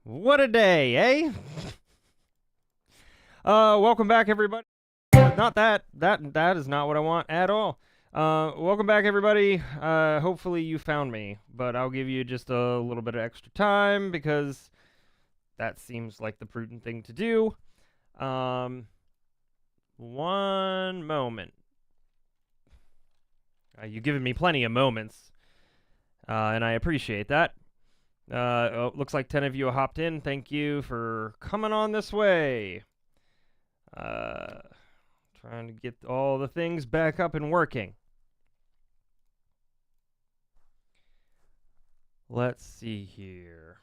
What a day, eh? Welcome back, everybody. Not that. That is not what I want at all. Welcome back, everybody. Hopefully you found me, but I'll give you just a little bit of extra time because that seems like the prudent thing to do. One moment. You've given me plenty of moments, and I appreciate that. Looks like 10 of you hopped in. Thank you for coming on this way. Trying to get all the things back up and working. Let's see here.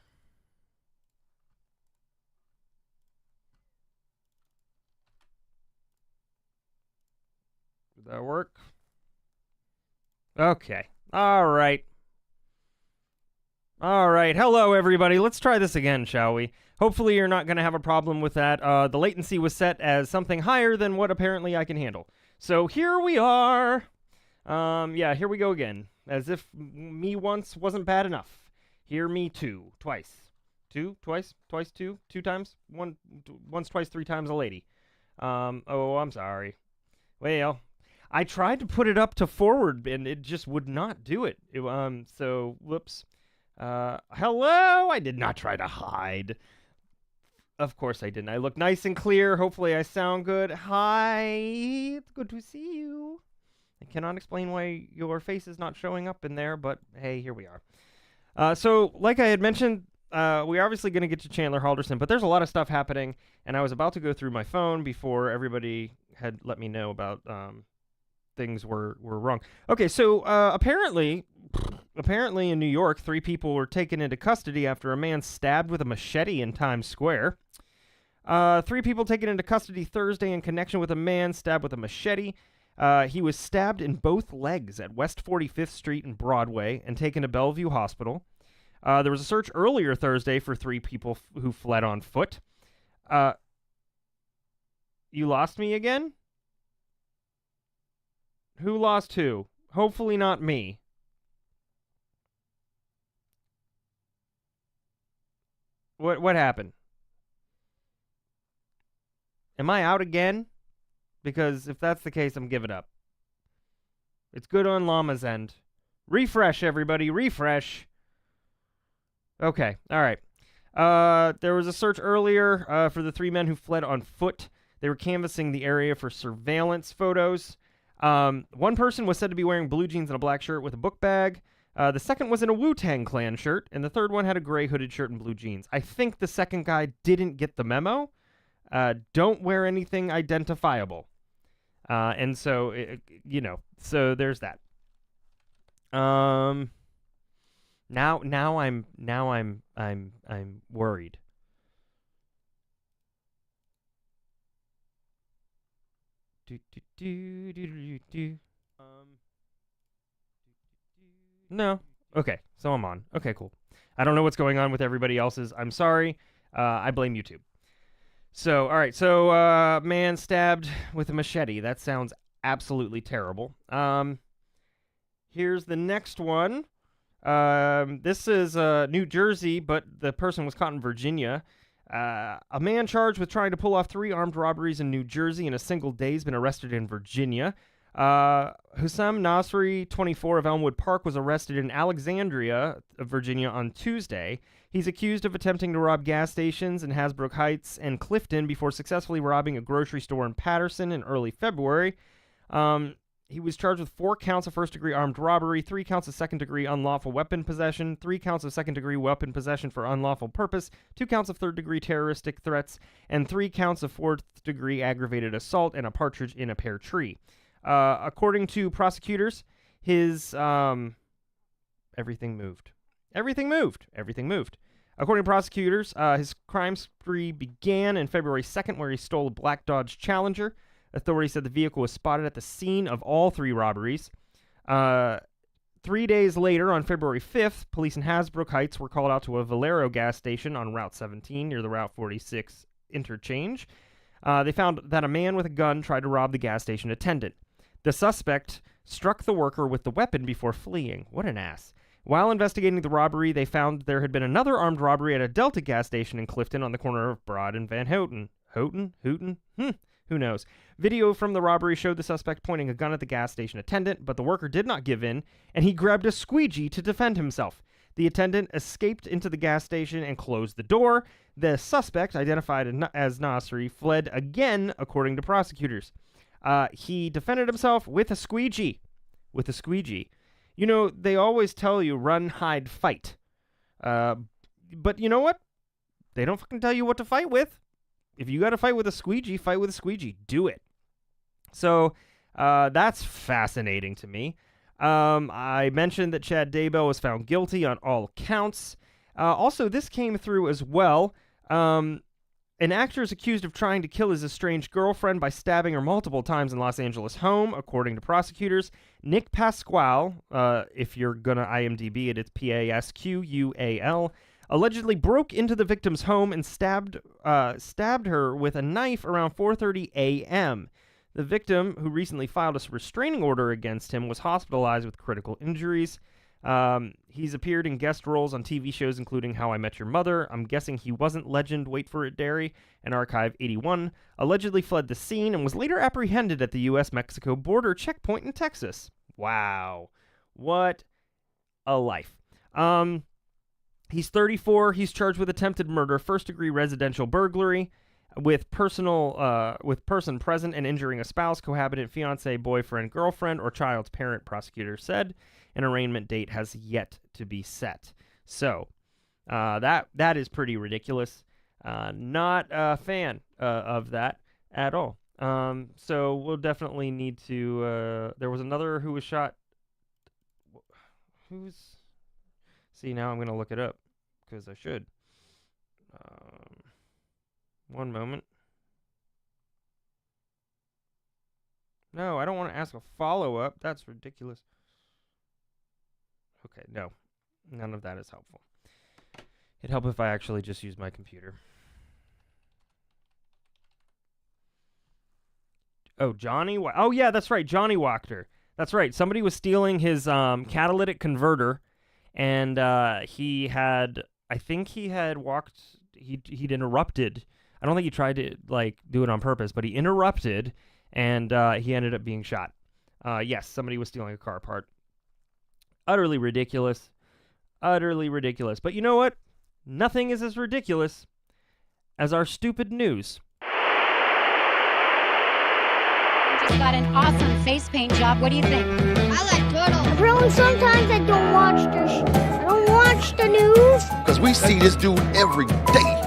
Did that work? Okay. All right. All right. Hello, everybody. Let's try this again, shall we? Hopefully you're not going to have a problem with that. The latency was set as something higher than what apparently I can handle. So here we are. Yeah, here we go again. As if me once wasn't bad enough. Hear me two. Twice. Two? Twice? Twice? Two? Two times? Once, twice, three times a lady. Oh, I'm sorry. Well, I tried to put it up to forward and it just would not do it. So, whoops. Hello? I did not try to hide. Of course I didn't. I look nice and clear. Hopefully I sound good. Hi. It's good to see you. I cannot explain why your face is not showing up in there, but hey, here we are. So, like I had mentioned, we're obviously going to get to Chandler Halderson, but there's a lot of stuff happening, and I was about to go through my phone before everybody had let me know about things were wrong. Okay, so apparently in New York, 3 people were taken into custody after a man stabbed with a machete in Times Square. 3 people taken into custody Thursday in connection with a man stabbed with a machete. He was stabbed in both legs at West 45th Street and Broadway and taken to Bellevue Hospital. There was a search earlier Thursday for 3 people who fled on foot. You lost me again? Who lost who? Hopefully not me. What happened? Am I out again? Because if that's the case, I'm giving up. It's good on Llama's end. Refresh, everybody. Refresh. Okay. All right. There was a search earlier for the 3 men who fled on foot. They were canvassing the area for surveillance photos. One person was said to be wearing blue jeans and a black shirt with a book bag. The second was in a Wu-Tang Clan shirt, and the third one had a gray hooded shirt and blue jeans. I think the second guy didn't get the memo. Don't wear anything identifiable. And so, so there's that. Now I'm worried. No. Okay, so I'm on. Okay, cool. I don't know what's going on with everybody else's. I'm sorry. I blame YouTube. So, all right. So, man stabbed with a machete. That sounds absolutely terrible. Here's the next one. This is New Jersey, but the person was caught in Virginia. A man charged with trying to pull off 3 armed robberies in New Jersey in a single day has been arrested in Virginia. Hussam Nasri, 24, of Elmwood Park, was arrested in Alexandria, Virginia, on Tuesday. He's accused of attempting to rob gas stations in Hasbrook Heights and Clifton before successfully robbing a grocery store in Patterson in early February. He was charged with 4 counts of first-degree armed robbery, 3 counts of second-degree unlawful weapon possession, 3 counts of second-degree weapon possession for unlawful purpose, 2 counts of third-degree terroristic threats, and 3 counts of fourth-degree aggravated assault and a partridge in a pear tree. According to prosecutors, his everything moved. According to prosecutors, his crime spree began in February 2nd, where he stole a black Dodge Challenger. Authorities said the vehicle was spotted at the scene of all 3 robberies. 3 days later, on February 5th, police in Hasbrook Heights were called out to a Valero gas station on Route 17 near the Route 46 interchange. They found that a man with a gun tried to rob the gas station attendant. The suspect struck the worker with the weapon before fleeing. What an ass. While investigating the robbery, they found there had been another armed robbery at a Delta gas station in Clifton on the corner of Broad and Van Houten. Houghton? Who knows? Video from the robbery showed the suspect pointing a gun at the gas station attendant, but the worker did not give in, and he grabbed a squeegee to defend himself. The attendant escaped into the gas station and closed the door. The suspect, identified as Nasri, fled again, according to prosecutors. He defended himself with a squeegee. You know, they always tell you, run, hide, fight. But you know what? They don't fucking tell you what to fight with. If you got to fight with a squeegee, fight with a squeegee. Do it. So that's fascinating to me. I mentioned that Chad Daybell was found guilty on all counts. Also, this came through as well. An actor is accused of trying to kill his estranged girlfriend by stabbing her multiple times in Los Angeles home, according to prosecutors. Nick Pasquale, if you're going to IMDb it, it's Pasqual, allegedly broke into the victim's home and stabbed her with a knife around 4:30 a.m. The victim, who recently filed a restraining order against him, was hospitalized with critical injuries. He's appeared in guest roles on TV shows including How I Met Your Mother. I'm guessing he wasn't Legend, Wait for It, Derry, and Archive 81. Allegedly fled the scene and was later apprehended at the U.S.-Mexico border checkpoint in Texas. Wow. What a life. He's 34. He's charged with attempted murder, first-degree residential burglary, with person present and injuring a spouse, cohabitant, fiancé, boyfriend, girlfriend, or child's parent, prosecutors said. An arraignment date has yet to be set. So, that is pretty ridiculous. Not a fan of that at all. So we'll definitely need to... there was another who was shot... See, now I'm going to look it up, because I should. One moment. No, I don't want to ask a follow-up. That's ridiculous. Okay, no. None of that is helpful. It'd help if I actually just used my computer. Oh, Johnny? Oh, yeah, that's right. Johnny Wachter. That's right. Somebody was stealing his catalytic converter, and he had... I think he had walked... He'd interrupted. I don't think he tried to, do it on purpose, but he interrupted, and he ended up being shot. Yes, somebody was stealing a car part. Utterly ridiculous. Utterly ridiculous. But you know what? Nothing is as ridiculous as our stupid news. Just got an awesome face paint job. What do you think? I like turtles. Really, sometimes I don't watch the news. Because we see this dude every day.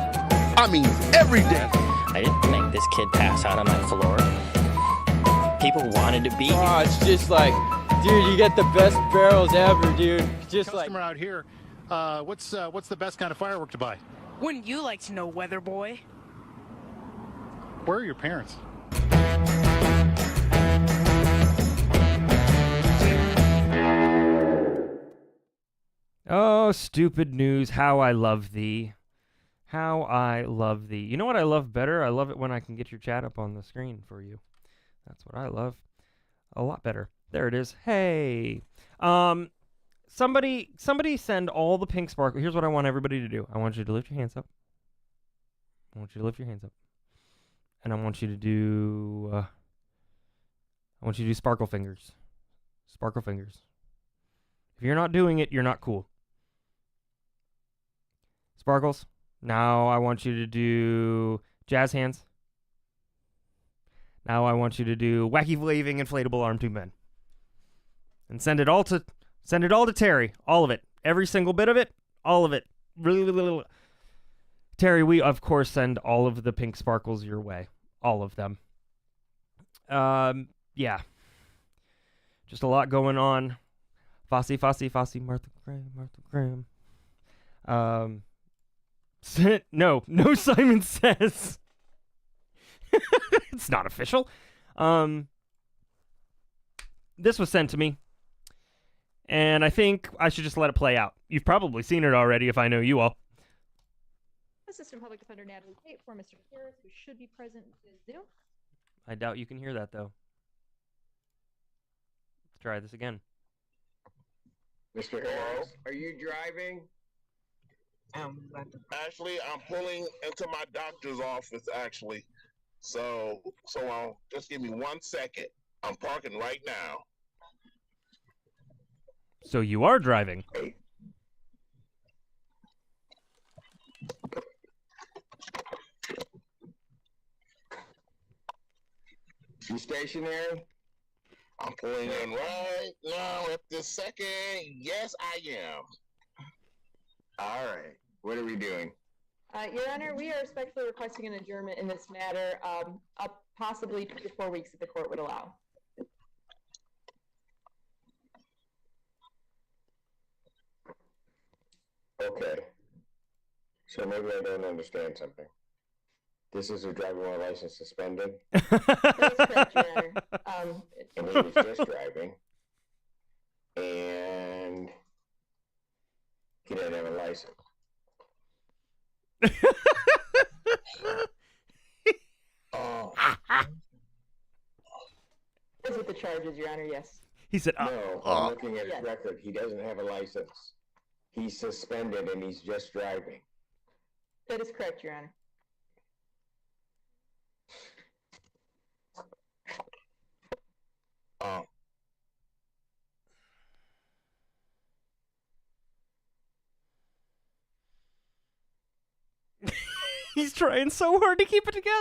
I mean, every day. I didn't make this kid pass out on my floor. People wanted to be here. Oh, it's just like, dude, you get the best barrels ever, dude. Just Customer out here, what's the best kind of firework to buy? Wouldn't you like to know, weather boy? Where are your parents? Oh, stupid news, how I love thee. How I love thee. You know what I love better? I love it when I can get your chat up on the screen for you. That's what I love. A lot better. There it is. Hey. Somebody send all the pink sparkle. Here's what I want everybody to do. I want you to lift your hands up. I want you to lift your hands up. And I want you to do... sparkle fingers. Sparkle fingers. If you're not doing it, you're not cool. Sparkles. Now I want you to do jazz hands. Now I want you to do wacky waving inflatable arm tube men. And send it all to Terry. All of it. Every single bit of it. All of it. Terry, we of course send all of the pink sparkles your way. All of them. Yeah. Just a lot going on. Fosse, Martha Graham. No, Simon Says. It's not official. This was sent to me, and I think I should just let it play out. You've probably seen it already if I know you all. Assistant Public Defender Natalie Tate for Mr. Harris, who should be present via Zoom. I doubt you can hear that, though. Let's try this again. Mr. Harris, are you driving? Actually, I'm pulling into my doctor's office, actually. So just give me 1 second. I'm parking right now. So you are driving. You stationary? I'm pulling in right now at this second. Yes, I am. All right. What are we doing? Your Honor, we are respectfully requesting an adjournment in this matter, up possibly 2 to 4 weeks if the court would allow. Okay. So maybe I don't understand something. This is a driving while license suspended? That is correct, Your Honor. And he was just driving. And he didn't have a license. Oh. That's what the charge is, Your Honor, yes. He said, No, I'm looking at his Yes. record. He doesn't have a license. He's suspended and he's just driving. That is correct, Your Honor. he's trying so hard to keep it together.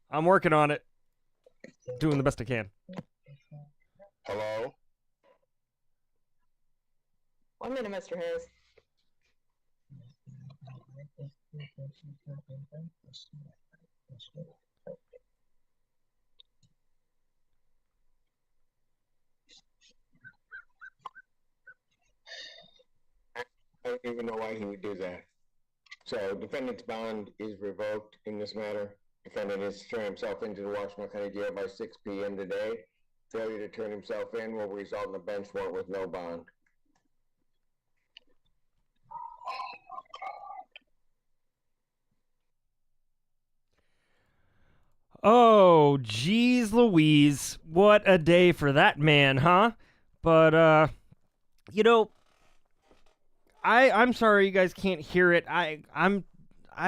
I'm working on it. Doing the best I can. Hello? 1 minute, Mr. Harris. I don't even know why he would do that. So defendant's bond is revoked in this matter. Defendant has turned himself into the Washington County Jail by 6 p.m. today. Failure to turn himself in will result in a bench warrant with no bond. Oh, geez Louise. What a day for that man, huh? But, you know, I'm sorry you guys can't hear it. I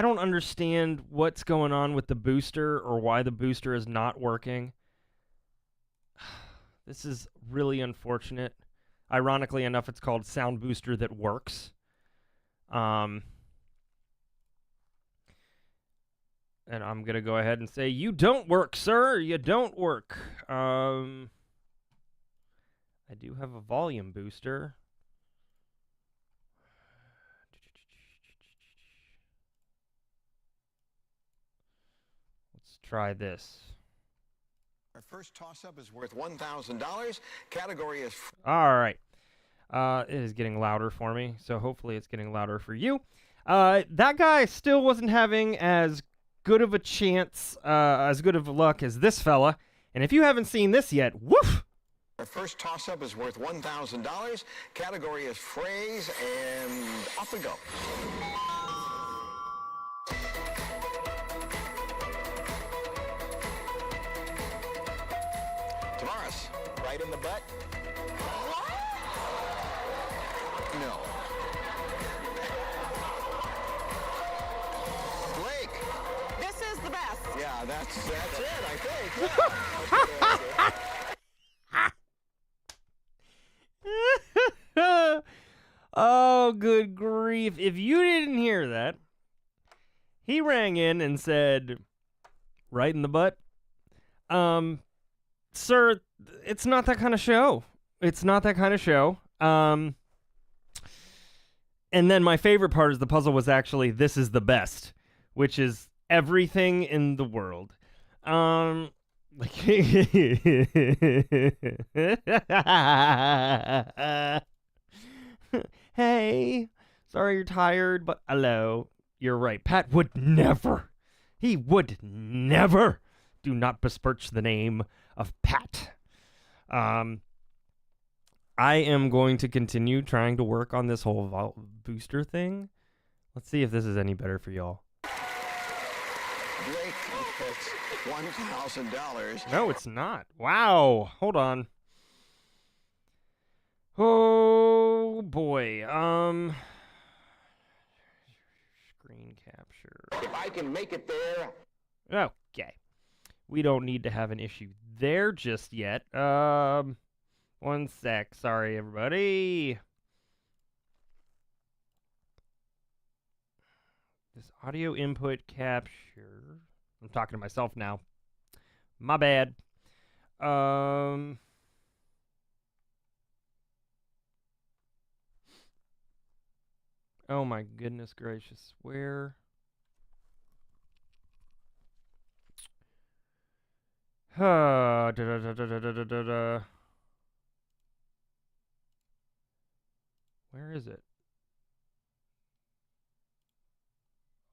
don't understand what's going on with the booster or why the booster is not working. This is really unfortunate. Ironically enough, it's called Sound Booster That Works. And I'm going to go ahead and say, you don't work, sir. You don't work. I do have a volume booster. Let's try this. Our first toss-up is worth $1,000. Category is... All right. It is getting louder for me, so hopefully it's getting louder for you. That guy still wasn't having as good of a chance, as good of luck as this fella. And if you haven't seen this yet, woof! Our first toss-up is worth $1,000. Category is phrase, and off we go. Tavares, right in the butt. No. Blake. This is the best. Yeah, that's it, I think. Yeah. Oh, good grief. If you didn't hear that, he rang in and said, right in the butt. Sir, it's not that kind of show. It's not that kind of show. And then my favorite part is the puzzle was actually, this is the best, which is everything in the world. Hey, sorry you're tired, but hello. You're right. Pat would never. He would never. Do not besmirch the name of Pat. I am going to continue trying to work on this whole booster thing. Let's see if this is any better for y'all. Blake gets $1,000. No, it's not. Wow. Hold on. Oh boy. Screen capture. If I can make it there. Okay. We don't need to have an issue there just yet. 1 sec. Sorry, everybody. This audio input capture. I'm talking to myself now. My bad. Oh my goodness gracious. Where? Where is it?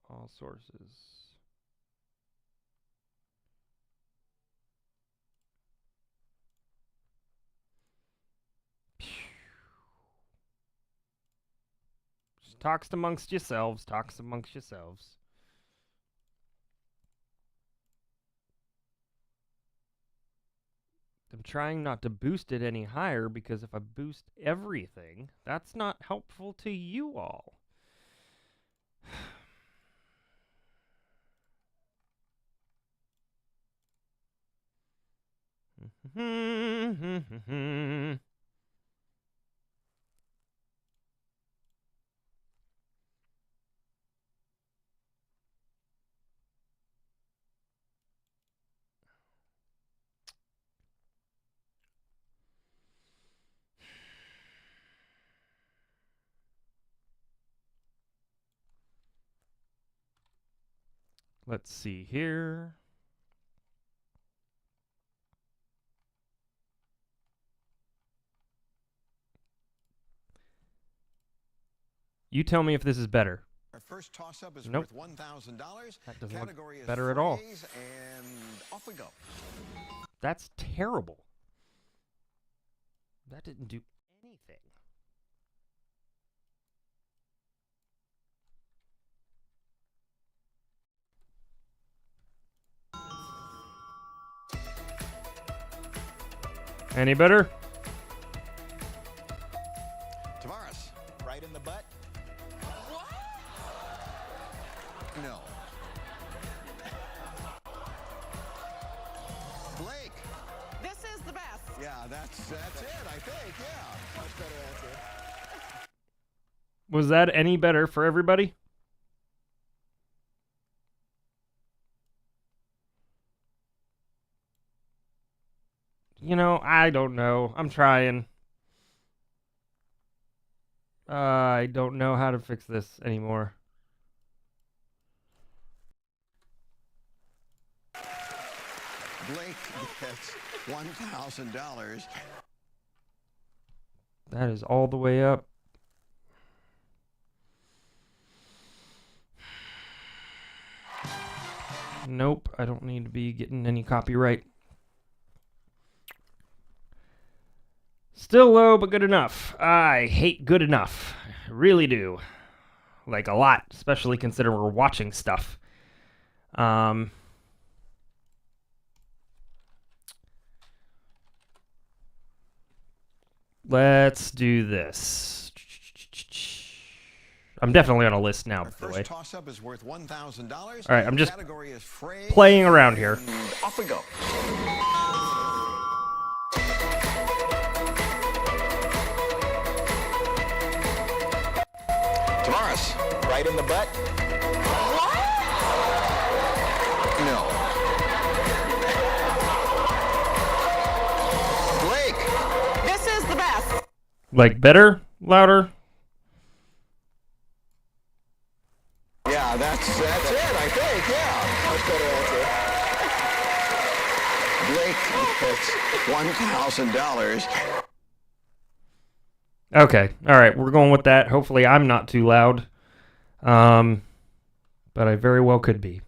All sources. Just talks amongst yourselves. Talks amongst yourselves. I'm trying not to boost it any higher because if I boost everything, that's not helpful to you all. Let's see here. You tell me if this is better. Our first toss-up is Nope. worth $1,000. That doesn't Category look is better at all. phrase, and off we go. That's terrible. That didn't do anything. Any better? Tavares. Right in the butt. No. Blake. This is the best. Yeah, that's it, I think, yeah. Much better answer. Was that any better for everybody? You know, I don't know. I'm trying. I don't know how to fix this anymore. Blake gets $1,000. That is all the way up. Nope, I don't need to be getting any copyright. Still low, but good enough. I hate good enough. I really do. Like a lot, especially considering we're watching stuff. Let's do this. I'm definitely on a list now, by the way. First toss-up is worth $1,000. All right, I'm just Category is phrase, playing around here. and off we go. Tavares. Right in the butt. No. Blake. This is the best. Like better? Louder? Yeah, that's it, I think, yeah. Much better answer. Blake gets $1,000. Okay. All right. We're going with that. Hopefully I'm not too loud. But I very well could be.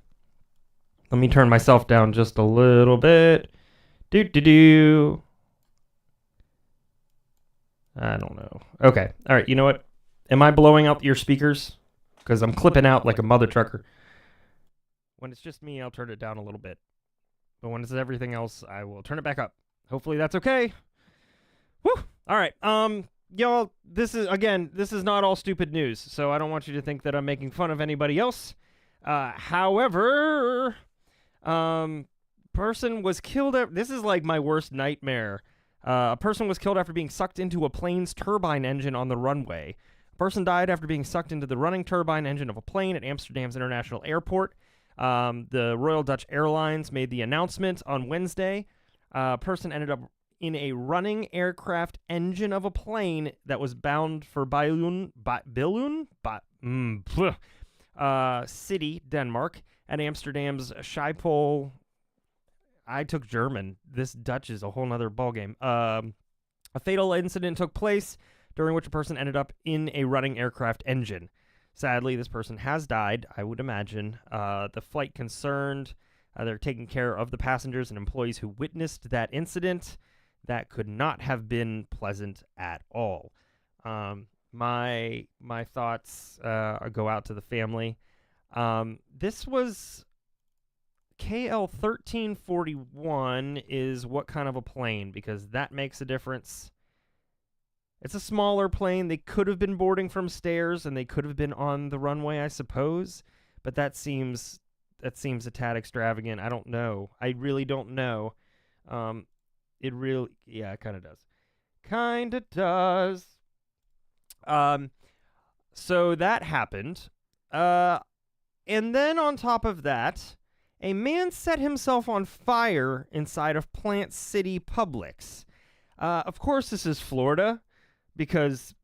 Let me turn myself down just a little bit. Do. I don't know. Okay. All right. You know what? Am I blowing out your speakers? Because I'm clipping out like a mother trucker. When it's just me, I'll turn it down a little bit. But when it's everything else, I will turn it back up. Hopefully that's okay. Whew! All right. Y'all, this is not all stupid news, so I don't want you to think that I'm making fun of anybody else. However, person was killed. This is like my worst nightmare. A person was killed after being sucked into a plane's turbine engine on the runway. A person died after being sucked into the running turbine engine of a plane at Amsterdam's International Airport. The Royal Dutch Airlines made the announcement on Wednesday. A person ended up in a running aircraft engine of a plane that was bound for Billund City, Denmark, at Amsterdam's Schiphol. I took German. This Dutch is a whole nother ballgame. A fatal incident took place during which a person ended up in a running aircraft engine. Sadly, this person has died, I would imagine. The flight concerned, they're taking care of the passengers and employees who witnessed that incident. That could not have been pleasant at all. My thoughts go out to the family. This was KL 1341 is what kind of a plane? Because that makes a difference. It's a smaller plane. They could have been boarding from stairs, and they could have been on the runway, I suppose. But that seems a tad extravagant. I don't know. I really don't know. It kind of does. Kind of does. So that happened. And then on top of that, a man set himself on fire inside of Plant City Publix. Of course, this is Florida, because,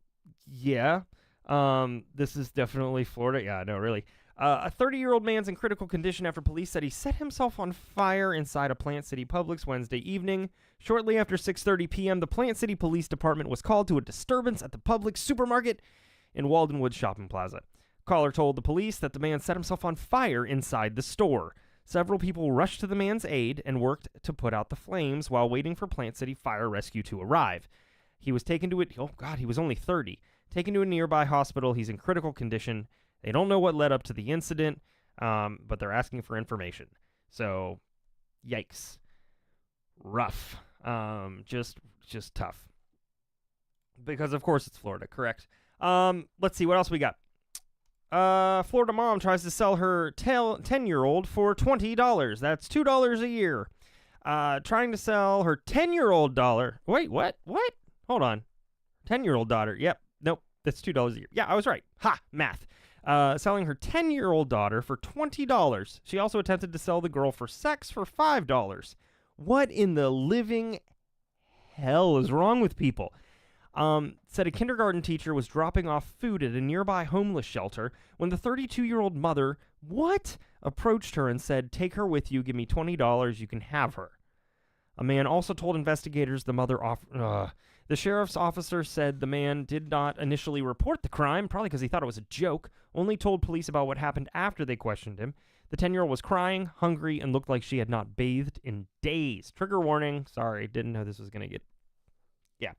this is definitely Florida. Yeah, no, really. A 30-year-old man's in critical condition after police said he set himself on fire inside a Plant City Publix Wednesday evening. Shortly after 6:30 p.m., the Plant City Police Department was called to a disturbance at the Publix supermarket in Walden Woods Shopping Plaza. Caller told the police that the man set himself on fire inside the store. Several people rushed to the man's aid and worked to put out the flames while waiting for Plant City Fire Rescue to arrive. He was taken to he was only 30. Taken to a nearby hospital. He's in critical condition. They don't know what led up to the incident, but they're asking for information. So, yikes. Rough. Just tough. Because, of course, it's Florida, correct? Let's see, what else we got? Florida mom tries to sell her 10-year-old for $20. That's $2 a year. Trying to sell her 10-year-old daughter. Wait, what? What? Hold on. 10-year-old daughter. Yep. Nope. That's $2 a year. Yeah, I was right. Ha! Math. Selling her 10-year-old daughter for $20. She also attempted to sell the girl for sex for $5. What in the living hell is wrong with people? Said a kindergarten teacher was dropping off food at a nearby homeless shelter when the 32-year-old mother, approached her and said, "Take her with you, give me $20, you can have her." A man also told investigators the mother The sheriff's officer said the man did not initially report the crime, probably because he thought it was a joke, only told police about what happened after they questioned him. The 10-year-old was crying, hungry, and looked like she had not bathed in days. Trigger warning. Sorry, didn't know this was going to get... Yeah.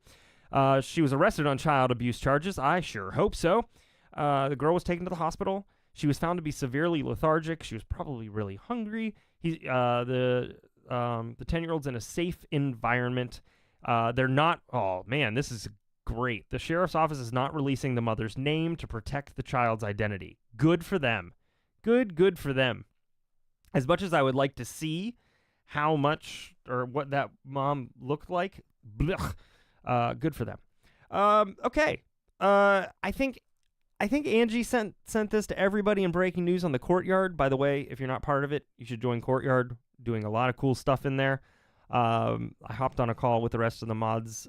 She was arrested on child abuse charges. I sure hope so. The girl was taken to the hospital. She was found to be severely lethargic. She was probably really hungry. The 10-year-old's in a safe environment. They're not... Oh, man, this is great. The sheriff's office is not releasing the mother's name to protect the child's identity. Good for them. Good for them. As much as I would like to see how much or what that mom looked like, good for them. Okay. I think Angie sent this to everybody in breaking news on the Courtyard. By the way, if you're not part of it, you should join Courtyard. Doing a lot of cool stuff in there. I hopped on a call with the rest of the mods,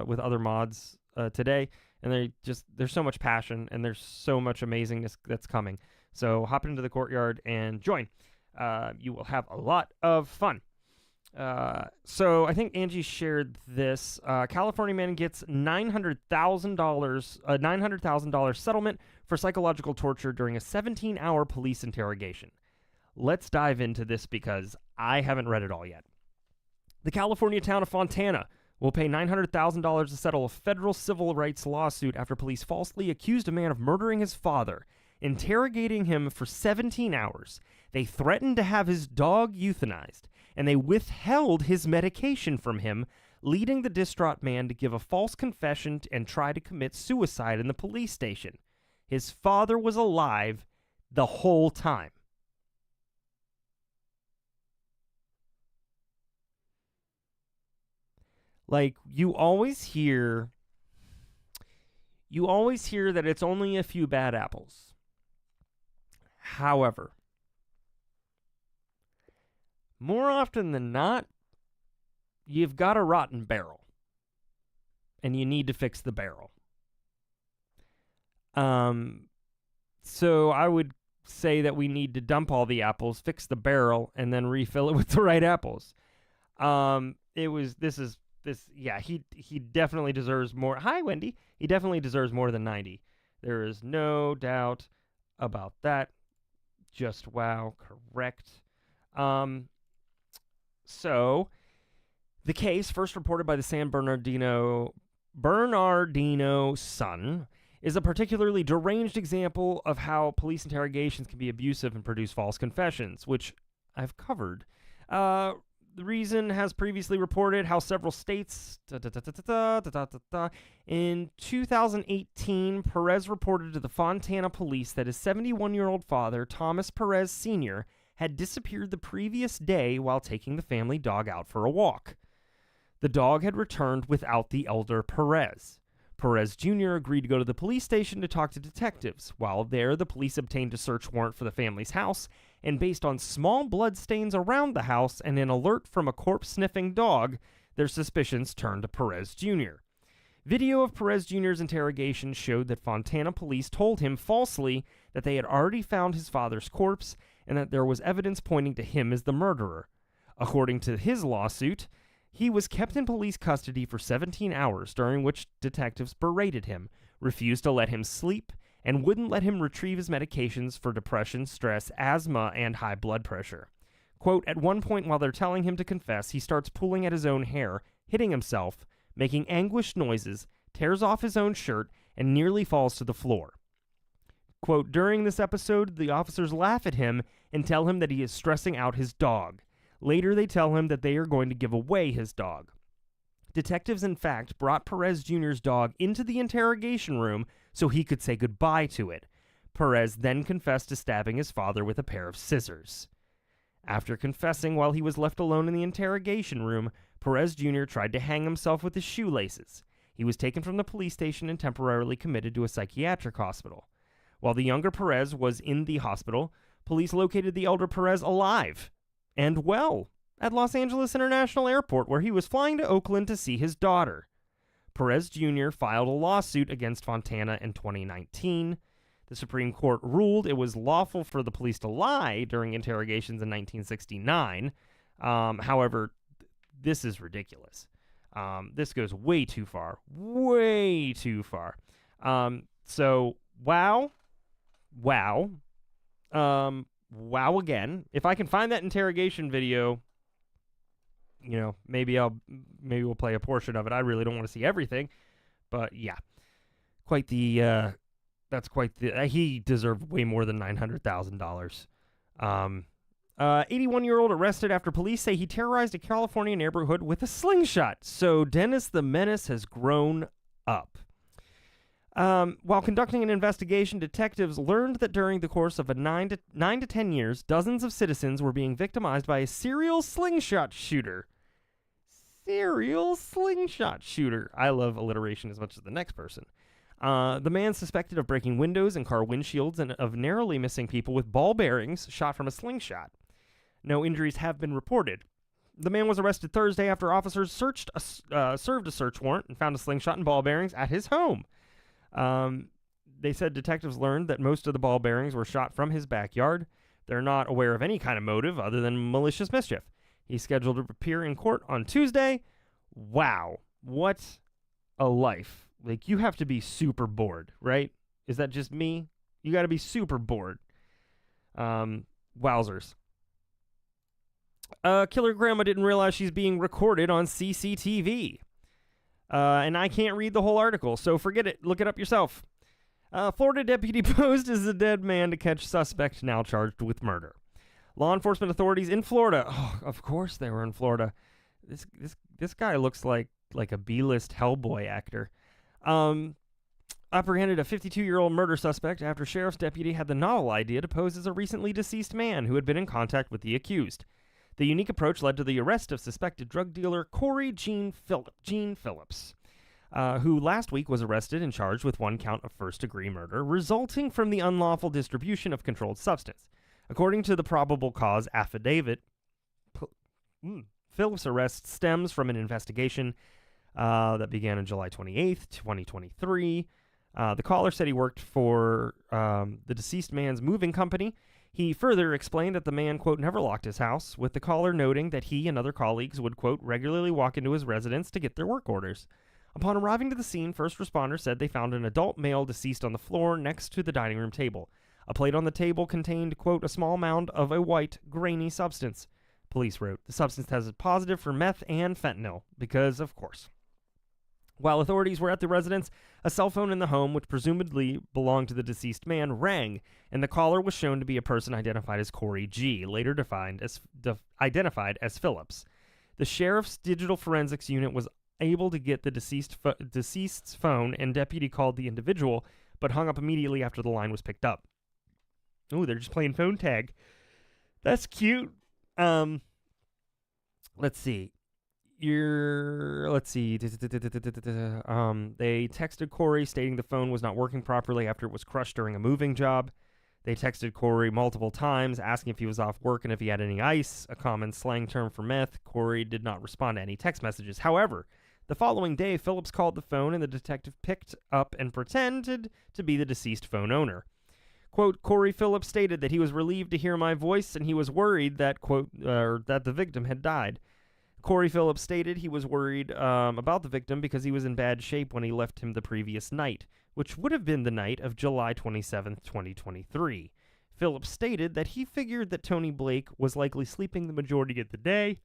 with other mods today, and there's so much passion and there's so much amazingness that's coming. So hop into the Courtyard and join. You will have a lot of fun. So I think Angie shared this. California man gets $900,000, a $900,000 settlement for psychological torture during a 17-hour police interrogation. Let's dive into this because I haven't read it all yet. The California town of Fontana will pay $900,000 to settle a federal civil rights lawsuit after police falsely accused a man of murdering his father interrogating him for 17 hours. They threatened to have his dog euthanized, and they withheld his medication from him, leading the distraught man to give a false confession and try to commit suicide in the police station. His father was alive the whole time. Like, you always hear that it's only a few bad apples. However, more often than not, you've got a rotten barrel, and you need to fix the barrel. So I would say that we need to dump all the apples, fix the barrel, and then refill it with the right apples. He definitely deserves more. Hi, Wendy. He definitely deserves more than 90. There is no doubt about that. Just wow, correct. So, the case, first reported by the San Bernardino Sun, is a particularly deranged example of how police interrogations can be abusive and produce false confessions, which I've covered. The Reason has previously reported how several states... In 2018, Perez reported to the Fontana police that his 71-year-old father, Thomas Perez Sr., had disappeared the previous day while taking the family dog out for a walk. The dog had returned without the elder Perez. Perez Jr. agreed to go to the police station to talk to detectives. While there, the police obtained a search warrant for the family's house, and based on small blood stains around the house and an alert from a corpse-sniffing dog, their suspicions turned to Perez Jr. Video of Perez Jr.'s interrogation showed that Fontana police told him falsely that they had already found his father's corpse and that there was evidence pointing to him as the murderer. According to his lawsuit, he was kept in police custody for 17 hours, during which detectives berated him, refused to let him sleep, and wouldn't let him retrieve his medications for depression, stress, asthma, and high blood pressure. Quote, at one point while they're telling him to confess, he starts pulling at his own hair, hitting himself, making anguished noises, tears off his own shirt, and nearly falls to the floor. Quote, during this episode, the officers laugh at him and tell him that he is stressing out his dog. Later, they tell him that they are going to give away his dog. Detectives, in fact, brought Perez Jr.'s dog into the interrogation room so he could say goodbye to it. Perez then confessed to stabbing his father with a pair of scissors. After confessing while he was left alone in the interrogation room, Perez Jr. tried to hang himself with his shoelaces. He was taken from the police station and temporarily committed to a psychiatric hospital. While the younger Perez was in the hospital, police located the elder Perez alive and well at Los Angeles International Airport, where he was flying to Oakland to see his daughter. Perez Jr. filed a lawsuit against Fontana in 2019. The Supreme Court ruled it was lawful for the police to lie during interrogations in 1969. However, this is ridiculous. This goes way too far. Way too far. So, wow again. If I can find that interrogation video, maybe we'll play a portion of it. I really don't want to see everything, but yeah, he deserved way more than $900,000. 81-year-old arrested after police say he terrorized a California neighborhood with a slingshot. So Dennis the Menace has grown up. While conducting an investigation, detectives learned that during the course of 9 to 10 years, dozens of citizens were being victimized by a serial slingshot shooter. Serial slingshot shooter. I love alliteration as much as the next person. The man suspected of breaking windows and car windshields and of narrowly missing people with ball bearings shot from a slingshot. No injuries have been reported. The man was arrested Thursday after officers served a search warrant and found a slingshot and ball bearings at his home. They said detectives learned that most of the ball bearings were shot from his backyard. They're not aware of any kind of motive other than malicious mischief. He's scheduled to appear in court on Tuesday. Wow. What a life. Like, you have to be super bored, right? Is that just me? You got to be super bored. Wowzers. Killer grandma didn't realize she's being recorded on CCTV. And I can't read the whole article, so forget it. Look it up yourself. Florida deputy posed as a dead man to catch suspect now charged with murder. Law enforcement authorities in Florida. Oh, of course they were in Florida. This guy looks like a B-list Hellboy actor. Apprehended a 52-year-old murder suspect after sheriff's deputy had the novel idea to pose as a recently deceased man who had been in contact with the accused. The unique approach led to the arrest of suspected drug dealer Corey Gene Phillips, who last week was arrested and charged with 1 count of first-degree murder resulting from the unlawful distribution of controlled substance. According to the probable cause affidavit, Phillips' arrest stems from an investigation that began on July 28th, 2023. The caller said he worked for the deceased man's moving company. He further explained that the man, quote, never locked his house, with the caller noting that he and other colleagues would, quote, regularly walk into his residence to get their work orders. Upon arriving to the scene, first responders said they found an adult male deceased on the floor next to the dining room table. A plate on the table contained, quote, a small mound of a white, grainy substance. Police wrote the substance tested positive for meth and fentanyl, because, of course. While authorities were at the residence, a cell phone in the home, which presumably belonged to the deceased man, rang, and the caller was shown to be a person identified as Corey G., later identified as Phillips. The sheriff's digital forensics unit was able to get the deceased's phone, and deputy called the individual, but hung up immediately after the line was picked up. Ooh, they're just playing phone tag. That's cute. Let's see. They texted Corey stating the phone was not working properly after it was crushed during a moving job. They texted Corey multiple times asking if he was off work and if he had any ice, a common slang term for meth. Corey did not respond to any text messages. However, the following day, Phillips called the phone and the detective picked up and pretended to be the deceased phone owner. Quote, Corey Phillips stated that he was relieved to hear my voice and he was worried that, quote, that the victim had died. Corey Phillips stated he was worried about the victim because he was in bad shape when he left him the previous night, which would have been the night of July 27th, 2023. Phillips stated that he figured that Tony Blake was likely sleeping the majority of the day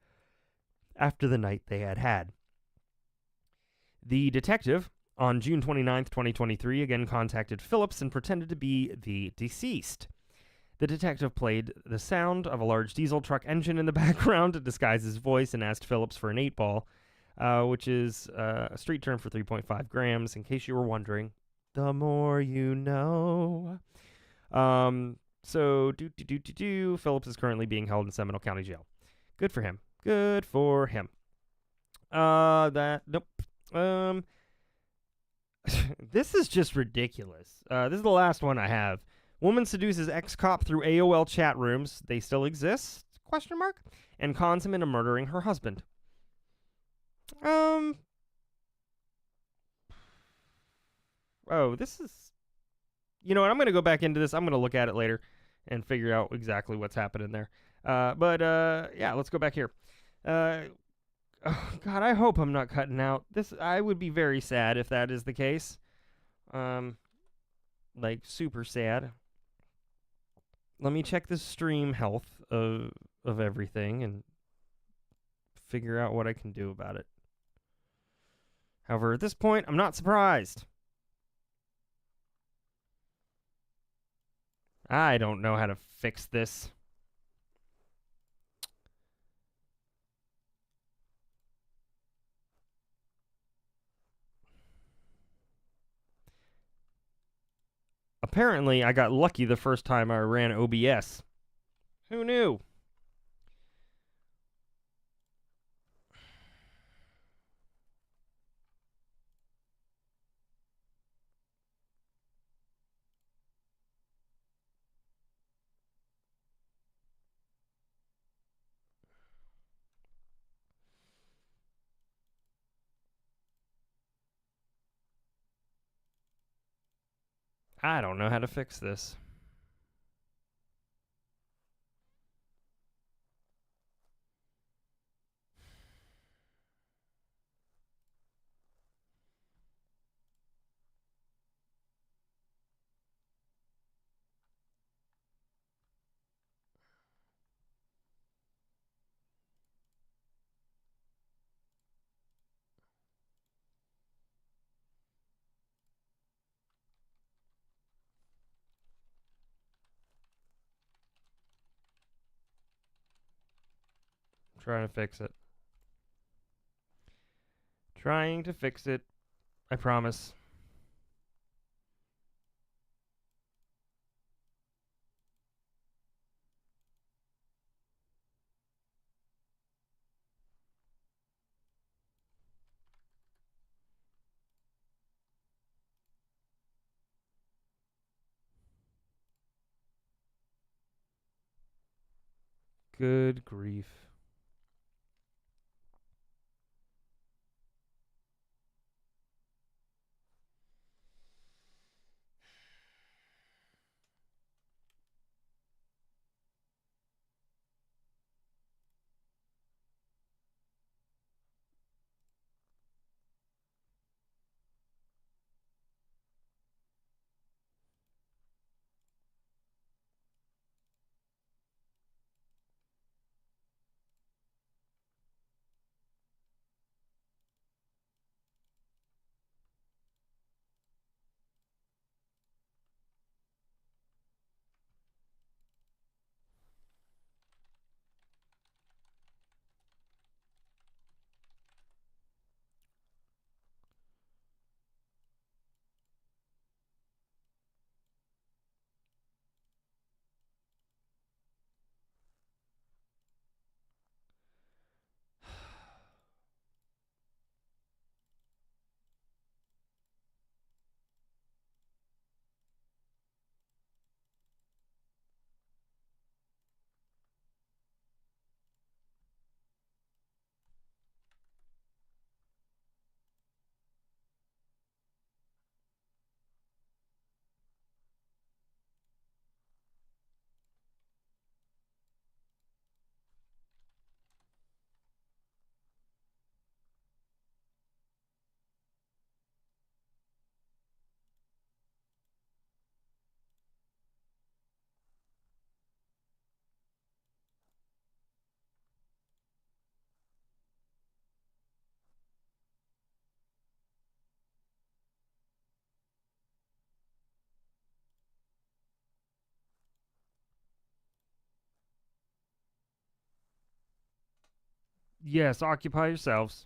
after the night they had had. The detective, on June 29th, 2023, again contacted Phillips and pretended to be the deceased. The detective played the sound of a large diesel truck engine in the background to disguise his voice and asked Phillips for an 8-ball, which is a street term for 3.5 grams, in case you were wondering. The more you know. Phillips is currently being held in Seminole County Jail. Good for him. Good for him. Nope. This is just ridiculous. This is the last one I have. Woman seduces ex-cop through AOL chat rooms. They still exist? ? And cons him into murdering her husband. Oh, this is... You know what? I'm going to go back into this. I'm going to look at it later and figure out exactly what's happening there. Yeah, let's go back here. Oh, God, I hope I'm not cutting out. I would be very sad if that is the case. Like, super sad. Let me check the stream health of everything and figure out what I can do about it. However, at this point, I'm not surprised. I don't know how to fix this. Apparently, I got lucky the first time I ran OBS. Who knew? I don't know how to fix this. Trying to fix it. Trying to fix it. I promise. Good grief. Yes, occupy yourselves.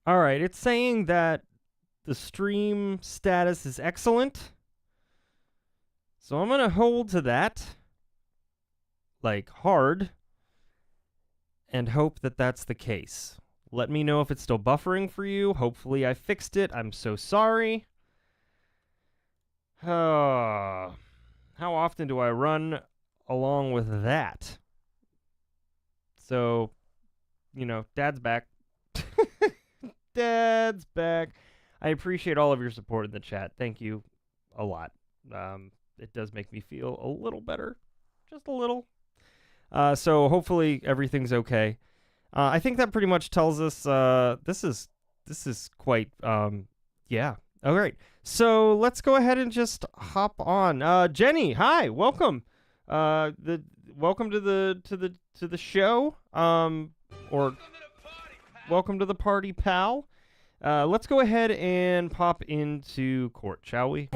All right, it's saying that the stream status is excellent. So I'm going to hold to that, like hard, and hope that that's the case. Let me know if it's still buffering for you. Hopefully I fixed it. I'm so sorry. How often do I run along with that? So, you know, Dad's back. Dad's back. I appreciate all of your support in the chat. Thank you a lot. It does make me feel a little better. Just a little. So hopefully everything's okay. I think that pretty much tells us this is quite yeah. All right. So let's go ahead and just hop on. Jenny, hi, welcome. Welcome to the show. Or welcome to the party, pal. Let's go ahead and pop into court, shall we?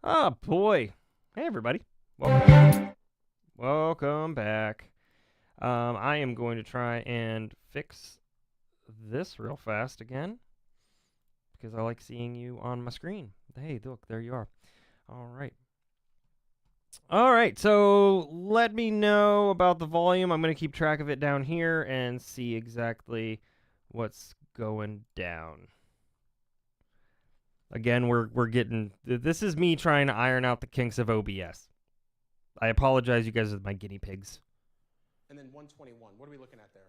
Oh, boy. Hey, everybody. Welcome back. I am going to try and fix this real fast again because I like seeing you on my screen. Hey, look, there you are. All right. All right, so let me know about the volume. I'm going to keep track of it down here and see exactly what's going down. Again, we're getting... This is me trying to iron out the kinks of OBS. I apologize, you guys are my guinea pigs. And then 121, what are we looking at there?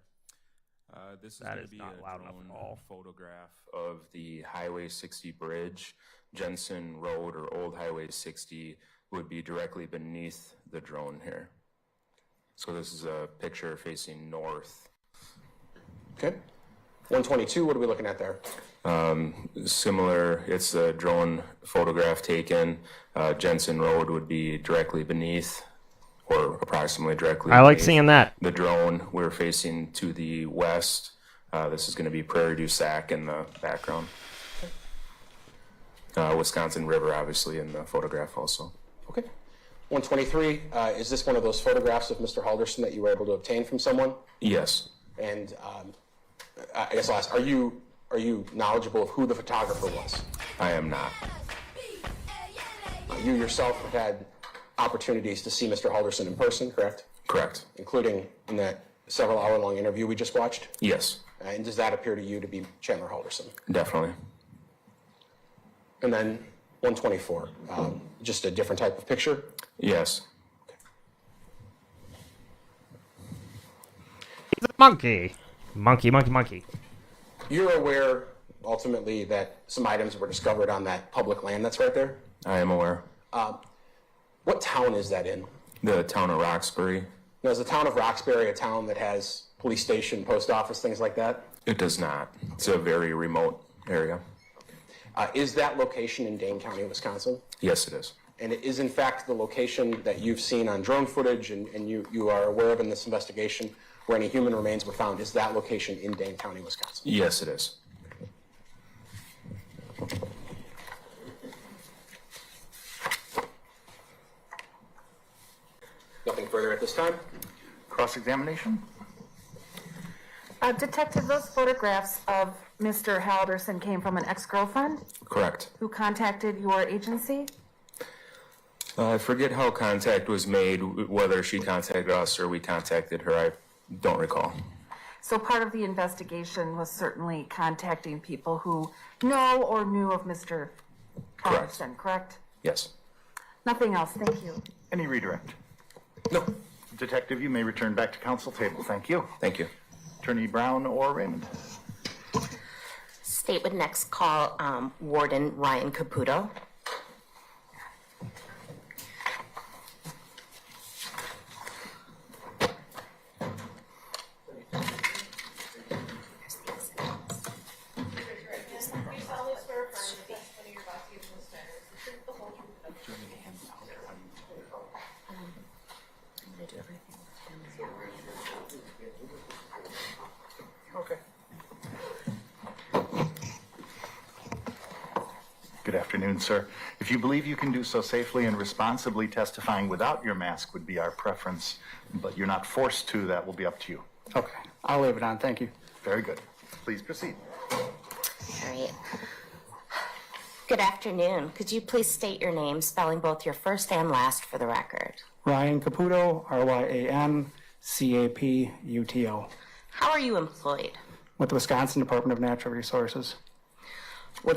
This is going to be a drone photograph of the Highway 60 bridge. Jensen Road, or Old Highway 60, would be directly beneath the drone here. So this is a picture facing north. Okay. 122, what are we looking at there? Similar, it's a drone photograph taken. Jensen Road would be directly beneath, or approximately directly I like seeing that. The drone, we're facing to the west. This is going to be Prairie du Sac in the background. Wisconsin River, obviously, in the photograph also. Okay. 123, is this one of those photographs of Mr. Halderson that you were able to obtain from someone? Yes. And I guess I'll ask, are you knowledgeable of who the photographer was? I am not. You yourself have had opportunities to see Mr. Halderson in person, correct? Correct. Including in that several hour-long interview we just watched? Yes, And does that appear to you to be Chandler Halderson? definitely. And then 124, just a different type of picture? Yes. He's a monkey. Monkey. You're aware, ultimately, that some items were discovered on that public land that's right there? I am aware. What town is that in? The town of Roxbury. Now, is the town of Roxbury a town that has police station, post office, things like that? It does not. It's a very remote area. Is that location in Dane County, Wisconsin? Yes, it is. And it is, in fact, the location that you've seen on drone footage and you are aware of in this investigation where any human remains were found. Is that location in Dane County, Wisconsin? Yes, it is. Nothing further at this time. Cross-examination? Detective, those photographs of Mr. Halderson came from an ex-girlfriend Correct. who contacted your agency? I forget how contact was made, whether she contacted us or we contacted her. I don't recall. So part of the investigation was certainly contacting people who know or knew of Mr. Correct. Halderson, correct? Yes. Nothing else, thank you. Any redirect? No. Detective, you may return back to council table. Thank you. Thank you. Attorney Brown or Raymond? State would next call Warden Ryan Caputo. Good afternoon, sir. If you believe you can do so safely and responsibly, testifying without your mask would be our preference, but you're not forced to. That will be up to you. Okay, I'll leave it on. Thank you. Very good. Please proceed. All right. Good afternoon. Could you please state your name, spelling both your first and last for the record? Ryan Caputo, RyanCaputo, How are you employed? with the Wisconsin Department of Natural Resources,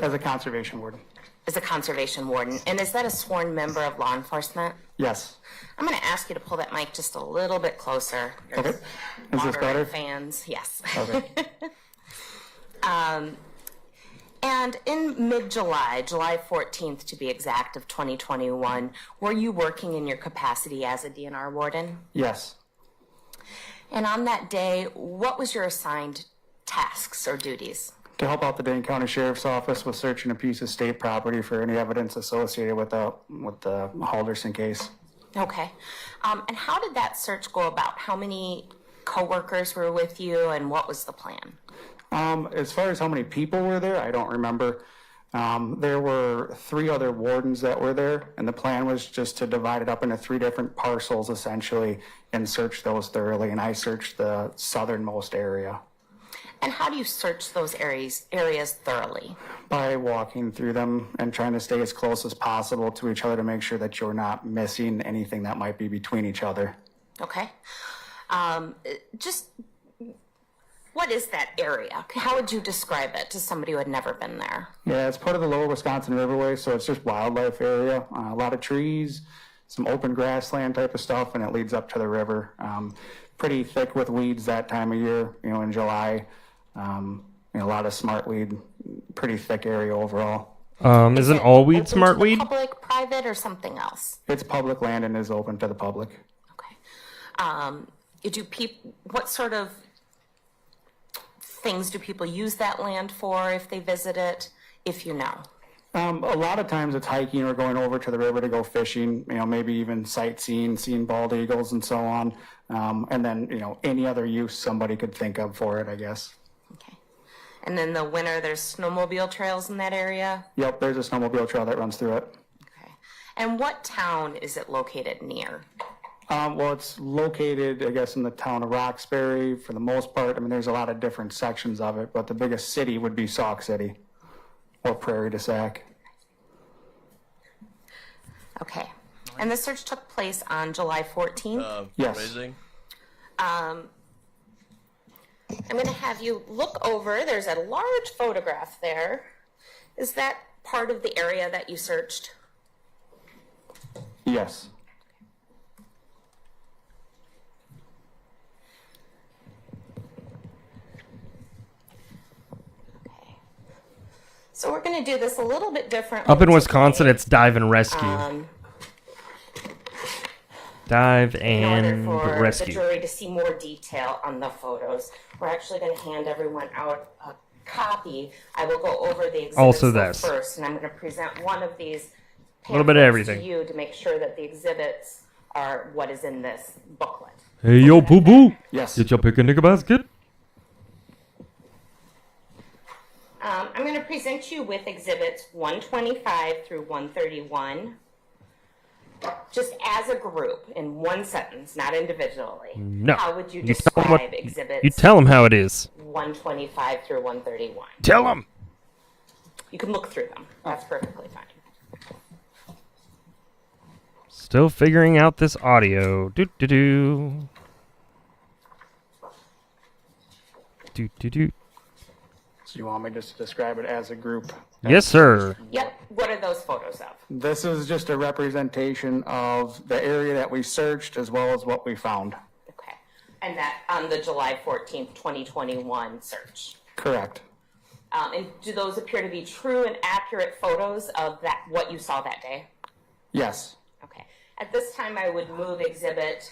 as a conservation warden. As a conservation warden. And is that a sworn member of law enforcement? Yes. I'm going to ask you to pull that mic just a little bit closer. Okay. Is this better? Fans, yes. Okay. And in mid-July, July 14th to be exact, of 2021, were you working in your capacity as a DNR warden? Yes. And on that day, what was your assigned tasks or duties? To help out the Dane County Sheriff's Office with searching a piece of state property for any evidence associated with the Halderson case. Okay. And how did that search go about? How many coworkers were with you, and what was the plan? As far as how many people were there, I don't remember. There were 3 other wardens that were there, and the plan was just to divide it up into 3 different parcels, essentially, and search those thoroughly, and I searched the southernmost area. And how do you search those areas thoroughly? By walking through them and trying to stay as close as possible to each other to make sure that you're not missing anything that might be between each other. Okay. Just what is that area? How would you describe it to somebody who had never been there? Yeah, it's part of the Lower Wisconsin Riverway, so it's just wildlife area. A lot of trees, some open grassland type of stuff, and it leads up to the river. Pretty thick with weeds that time of year, in July. A lot of smartweed, pretty thick area overall. Isn't all weed smartweed? Public, private, or something else? It's public land and is open to the public. What sort of things do people use that land for if they visit it, if you know? A lot of times it's hiking or going over to the river to go fishing, maybe even sightseeing, seeing bald eagles and so on. And then, any other use somebody could think of for it, I guess. Okay. And then the winter, there's snowmobile trails in that area? Yep, there's a snowmobile trail that runs through it. Okay. And what town is it located near? Well, it's located, I guess, in the town of Roxbury for the most part. I mean, there's a lot of different sections of it, but the biggest city would be Sauk City or Prairie du Sac. Okay. And the search took place on July 14th? Yes. I'm going to have you look over. There's a large photograph there. Is that part of the area that you searched? Yes. So we're going to do this a little bit differently. Up in Wisconsin, it's dive and rescue. Dive and in order for rescue. the jury to see more detail on the photos, we're actually going to hand everyone out a copy. I will go over the exhibits Also this. first, and I'm going to present one of these A little bit of pamphlets everything. to you to make sure that the exhibits are what is in this booklet. Hey, yo, Boo Boo. Yes. Get your picnic basket. I'm going to present you with exhibits 125 through 131, just as a group in one sentence, not individually. No. How would you tell 'em describe exhibits? You tell them how it is. 125 through 131. Tell them. You can look through them. That's perfectly fine. Still figuring out this audio. Do do do. Do do do. So you want me just to describe it as a group? Yes, sir. Yep. What are those photos of? This is just a representation of the area that we searched as well as what we found. Okay. And that on the July 14th, 2021 search. Correct. And do those appear to be true and accurate photos of that what you saw that day? Yes. Okay. At this time, I would move exhibit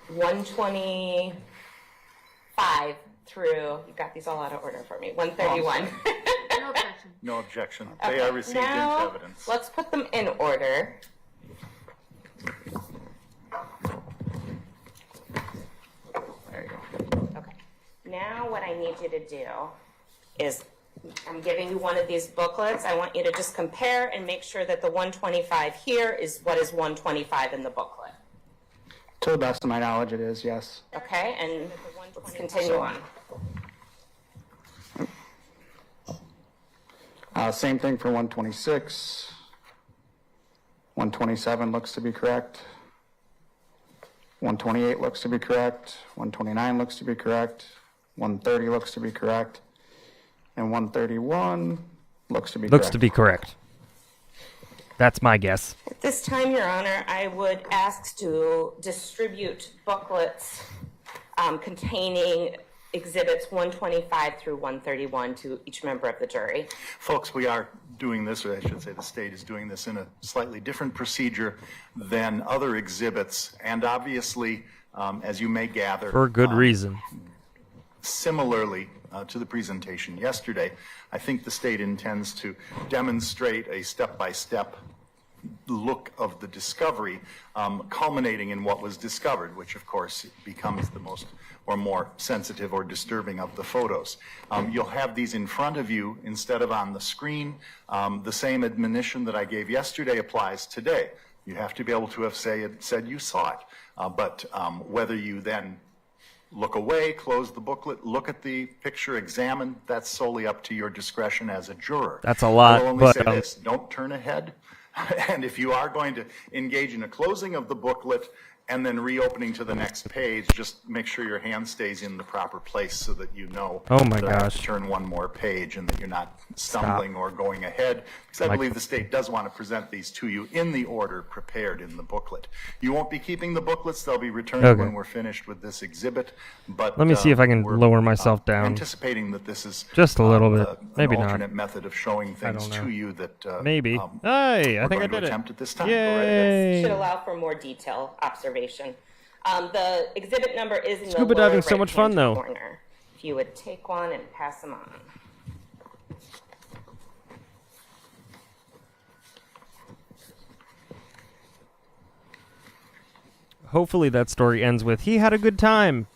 125 through, you've got these all out of order for me, 131. No objection. No objection. Okay, They are received now, into evidence. Let's put them in order. There you go. Okay. Now what I need you to do is, I'm giving you one of these booklets. I want you to just compare and make sure that the 125 here is what is 125 in the booklet. To the best of my knowledge, it is, yes. Okay, and let's continue on. Same thing for 126. 127 looks to be correct. 128 looks to be correct. 129 looks to be correct. 130 looks to be correct. And 131 looks to be correct. Looks to be correct. That's my guess. At this time, Your Honor, I would ask to distribute booklets containing exhibits 125 through 131 to each member of the jury. Folks, we are doing this, or I should say the state is doing this in a slightly different procedure than other exhibits, and obviously, as you may gather, For good reason. similarly to the presentation yesterday, I think the state intends to demonstrate a step-by-step look of the discovery, culminating in what was discovered, which of course becomes the most or more sensitive or disturbing of the photos. You'll have these in front of you instead of on the screen. The same admonition that I gave yesterday applies today. You have to be able to have said you saw it, but whether you then look away, close the booklet, look at the picture, examine, that's solely up to your discretion as a juror. That's a lot, I will only but, say this, don't turn ahead. And if you are going to engage in a closing of the booklet and then reopening to the next page, just make sure your hand stays in the proper place so that you know Oh my that I have gosh. to turn one more page and that you're not stumbling or going ahead. Because I Like- believe the state does want to present these to you in the order prepared in the booklet. You won't be keeping the booklets. They'll be returned Okay. when we're finished with this exhibit. But Let me see if I can we're, lower myself down. anticipating that this is Just a little bit. Maybe an not. alternate method of showing things don't know. to you that Maybe. Hey, I we're think I going to did it. attempt at this time. Go right ahead. Yay. Should allow for more detail observation. The exhibit number is in Scuba the lower diving's so much fun, right-hand though. corner. If you would take one and pass them on. Hopefully that story ends with, he had a good time.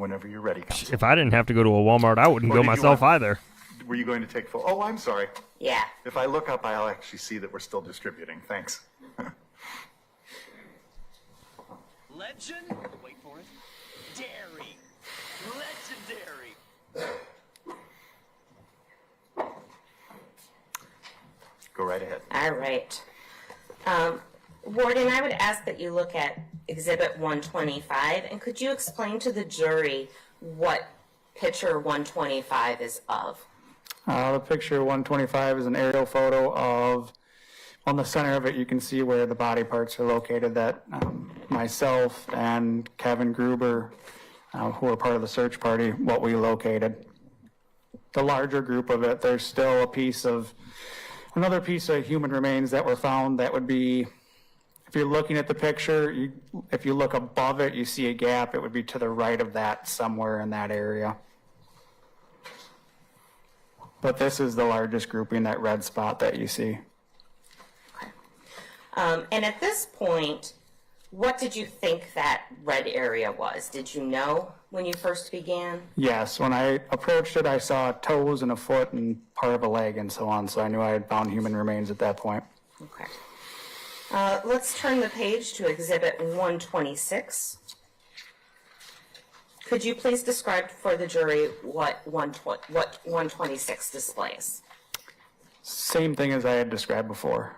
Whenever you're ready, Counsel. If I didn't have to go to a Walmart, I wouldn't Or go did you myself want- either. Were you going to take full? Oh, I'm sorry. Yeah. If I look up, I'll actually see that we're still distributing. Thanks. Legend? Wait for it. Dairy. Legendary. Go right ahead. All right. Warden, I would ask that you look at Exhibit 125, and could you explain to the jury what picture 125 is of? The picture 125 is an aerial photo of, on the center of it, you can see where the body parts are located that myself and Kevin Gruber, who are part of the search party, what we located. The larger group of it, there's still another piece of human remains that were found that would be, if you're looking at the picture, if you look above it, you see a gap, it would be to the right of that, somewhere in that area. But this is the largest grouping, that red spot that you see. And at this point, what did you think that red area was? Did you know when you first began? Yes, when I approached it, I saw toes and a foot and part of a leg and so on, so I knew I had found human remains at that point. Okay. Let's turn the page to Exhibit 126. Could you please describe for the jury what 126 displays? Same thing as I had described before.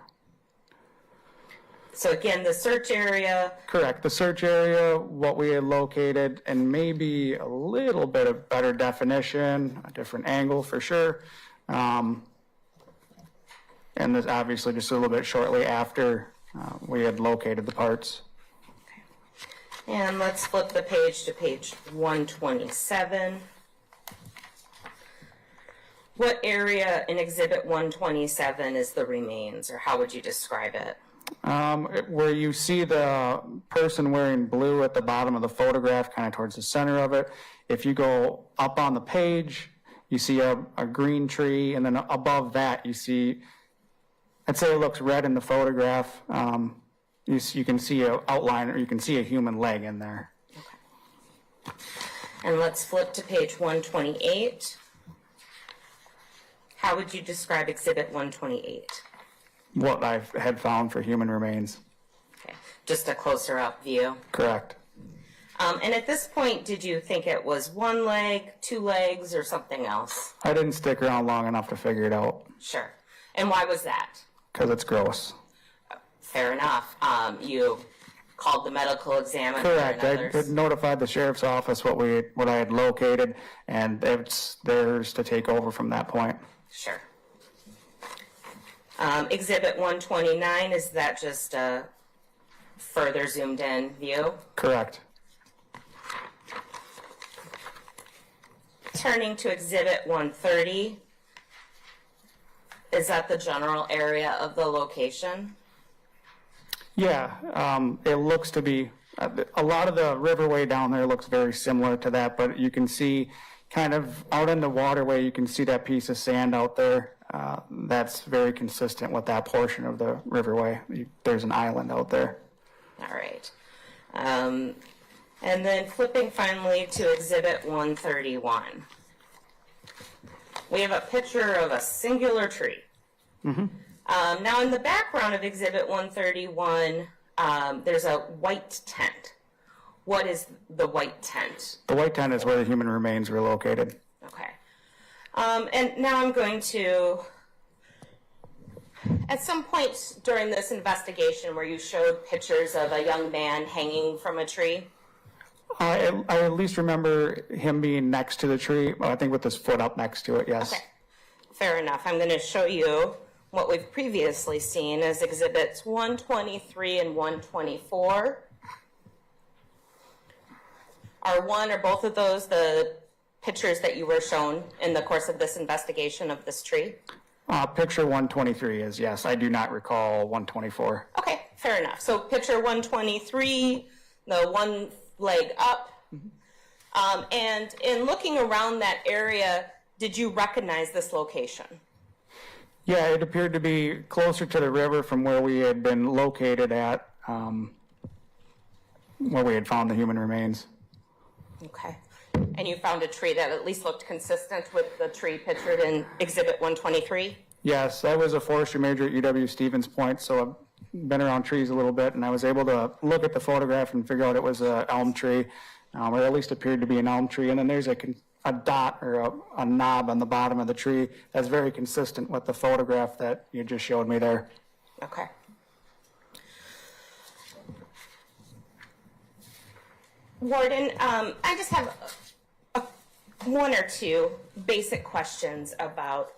So again, the search area. Correct. The search area, what we had located, and maybe a little bit of better definition, a different angle for sure. And this obviously just a little bit shortly after we had located the parts. And let's flip the page to page 127. What area in Exhibit 127 is the remains, or how would you describe it? Where you see the person wearing blue at the bottom of the photograph, kind of towards the center of it. If you go up on the page, you see a green tree, and then above that you see, I'd say it looks red in the photograph. You can see an outline, or you can see a human leg in there. Okay. And let's flip to page 128. How would you describe Exhibit 128? What I had found for human remains. Okay. Just a closer up view. Correct. And at this point, did you think it was one leg, two legs, or something else? I didn't stick around long enough to figure it out. Sure. And why was that? Because it's gross. Fair enough. You called the medical examiner. Correct. And I others. had notified the sheriff's office what I had located, and it's theirs to take over from that point. Sure. Exhibit 129, is that just a further zoomed in view? Correct. Turning to Exhibit 130, is that the general area of the location? Yeah, it looks to be, a lot of the riverway down there looks very similar to that, but you can see kind of out in the waterway, you can see that piece of sand out there. That's very consistent with that portion of the riverway. There's an island out there. All right. And then flipping finally to Exhibit 131. We have a picture of a singular tree. Mm-hmm. Now in the background of Exhibit 131, there's a white tent. What is the white tent? The white tent is where the human remains were located. Okay. And now I'm going to, at some point during this investigation where you showed pictures of a young man hanging from a tree. I at least remember him being next to the tree, I think with his foot up next to it, yes. Okay, fair enough. I'm going to show you what we've previously seen as Exhibits 123 and 124. Are one or both of those the pictures that you were shown in the course of this investigation of this tree? Picture 123 is, yes. I do not recall 124. Okay, fair enough. So picture 123, the one leg up. Mm-hmm. And in looking around that area, did you recognize this location? Yeah, it appeared to be closer to the river from where we had been located at, where we had found the human remains. Okay. And you found a tree that at least looked consistent with the tree pictured in Exhibit 123? Yes, I was a forestry major at UW Stevens Point, so I've been around trees a little bit, and I was able to look at the photograph and figure out it was an elm tree, or at least appeared to be an elm tree. And then there's a dot or a knob on the bottom of the tree that's very consistent with the photograph that you just showed me there. Okay. Warden, I just have one or two basic questions about,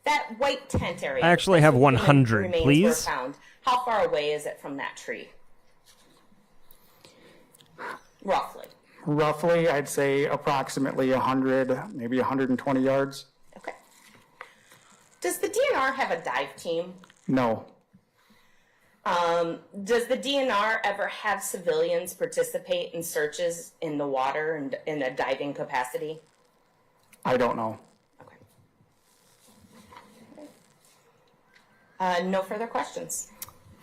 that white tent area. I actually have 100, remains please. Were found. How far away is it from that tree? Roughly. Roughly, I'd say approximately 100, maybe 120 yards. Okay. Does the DNR have a dive team? No. Does the DNR ever have civilians participate in searches in the water and in a diving capacity? I don't know. No further questions.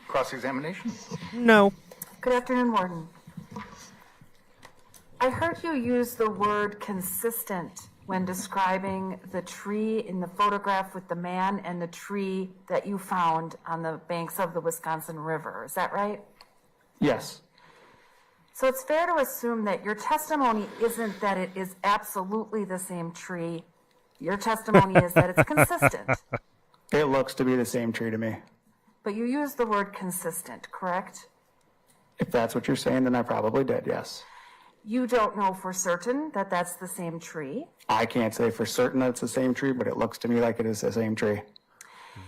Cross-examination? No. Good afternoon, Warden. I heard you use the word consistent when describing the tree in the photograph with the man and the tree that you found on the banks of the Wisconsin River. Is that right? Yes. So it's fair to assume that your testimony isn't that it is absolutely the same tree. Your testimony is that it's consistent. It looks to be the same tree to me. But you used the word consistent, correct? If that's what you're saying, then I probably did, yes. You don't know for certain that that's the same tree. I can't say for certain that it's the same tree, but it looks to me like it is the same tree.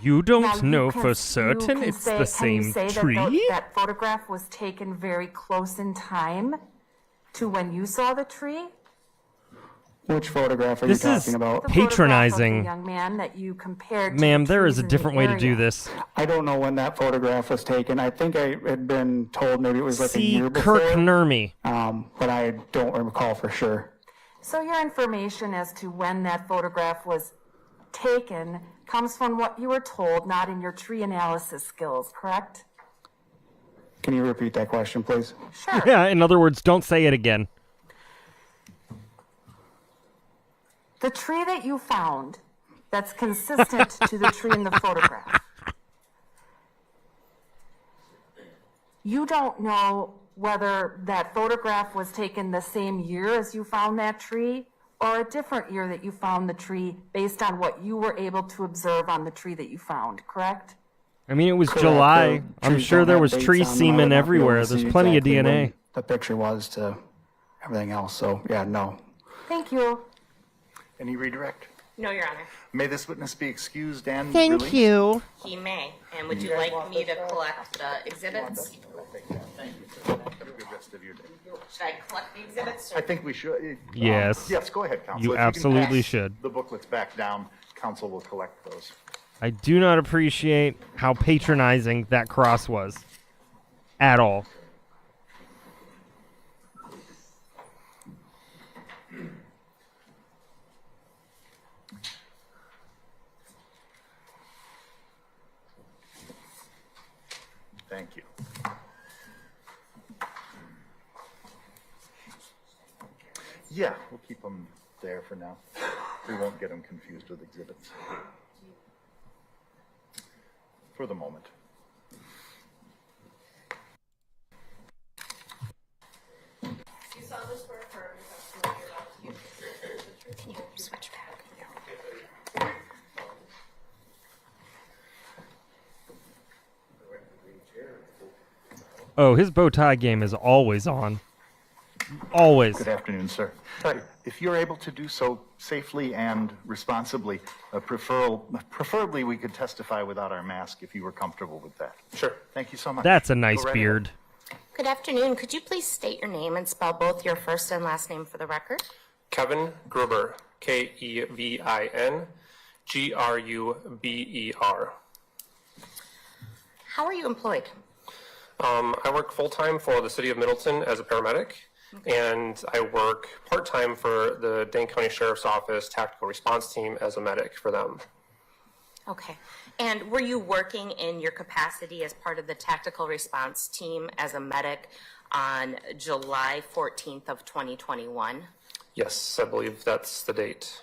You don't Now, know for certain it's the same tree? That photograph was taken very close in time to when you saw the tree? Which photograph are This you is talking about? The photograph of the patronizing. young man that you compared to Ma'am, the there is trees a in different the way to do area. this. I don't know when that photograph was taken. I think I had been told maybe it was like a See year before. Kirk Nurmi. But I don't recall for sure. So your information as to when that photograph was taken comes from what you were told, not in your tree analysis skills, correct? Can you repeat that question, please? Sure. Yeah, in other words, don't say it again. The tree that you found that's consistent to the tree in the photograph. You don't know whether that photograph was taken the same year as you found that tree or a different year that you found the tree based on what you were able to observe on the tree that you found, correct? I mean, it was Correct. July. The I'm trees sure don't there have was dates tree on them. I semen would not be able everywhere. to There's see plenty exactly of DNA. when the picture was to everything else. So, yeah, no. Thank you. Any redirect? No, Your Honor. May this witness be excused and Thank released? you. He may. And would you like me to collect the exhibits? Thank you, sir. Have a good rest of your day. Should I collect the exhibits? I think we should. Yes. Yes, go ahead, counsel. You If can absolutely pass should. The booklets back down. Counsel will collect those. I do not appreciate how patronizing that cross was. At all. Thank you. Yeah, we'll keep them there for now. We won't get them confused with exhibits. For the moment. You saw this work for Can you switch back? Oh, his bow tie game is always on. Always. Good afternoon, sir. If you're able to do so safely and responsibly, preferably we could testify without our mask if you were comfortable with that. Sure. Thank you so much. That's a nice Go right beard. Good afternoon. Could you please state your name and spell both your first and last name for the record? Kevin Gruber, Kevin Gruber. How are you employed? I work full-time for the city of Middleton as a paramedic, and I work part-time for the Dane County Sheriff's Office Tactical Response Team as a medic for them. Okay. And were you working in your capacity as part of the tactical response team as a medic on July 14th of 2021? Yes, I believe that's the date.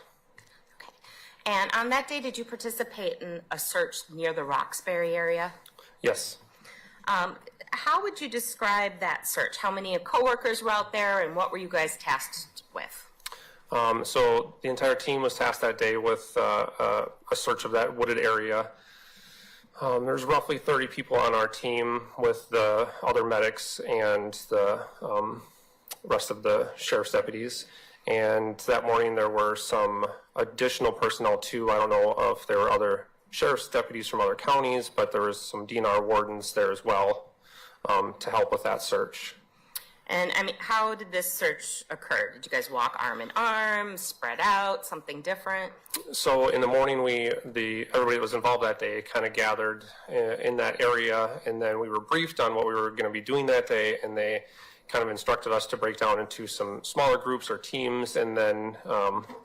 And on that day, did you participate in a search near the Roxbury area? Yes. How would you describe that search? How many coworkers were out there, and what were you guys tasked with? So the entire team was tasked that day with a search of that wooded area. There's roughly 30 people on our team with the other medics and the rest of the sheriff's deputies. And that morning there were some additional personnel too. I don't know if there were other sheriff's deputies from other counties, but there was some DNR wardens there as well to help with that search. And I mean, how did this search occur? Did you guys walk arm in arm, spread out, something different? So in the morning, everybody that was involved that day kind of gathered in that area, and then we were briefed on what we were going to be doing that day, and they kind of instructed us to break down into some smaller groups or teams, and then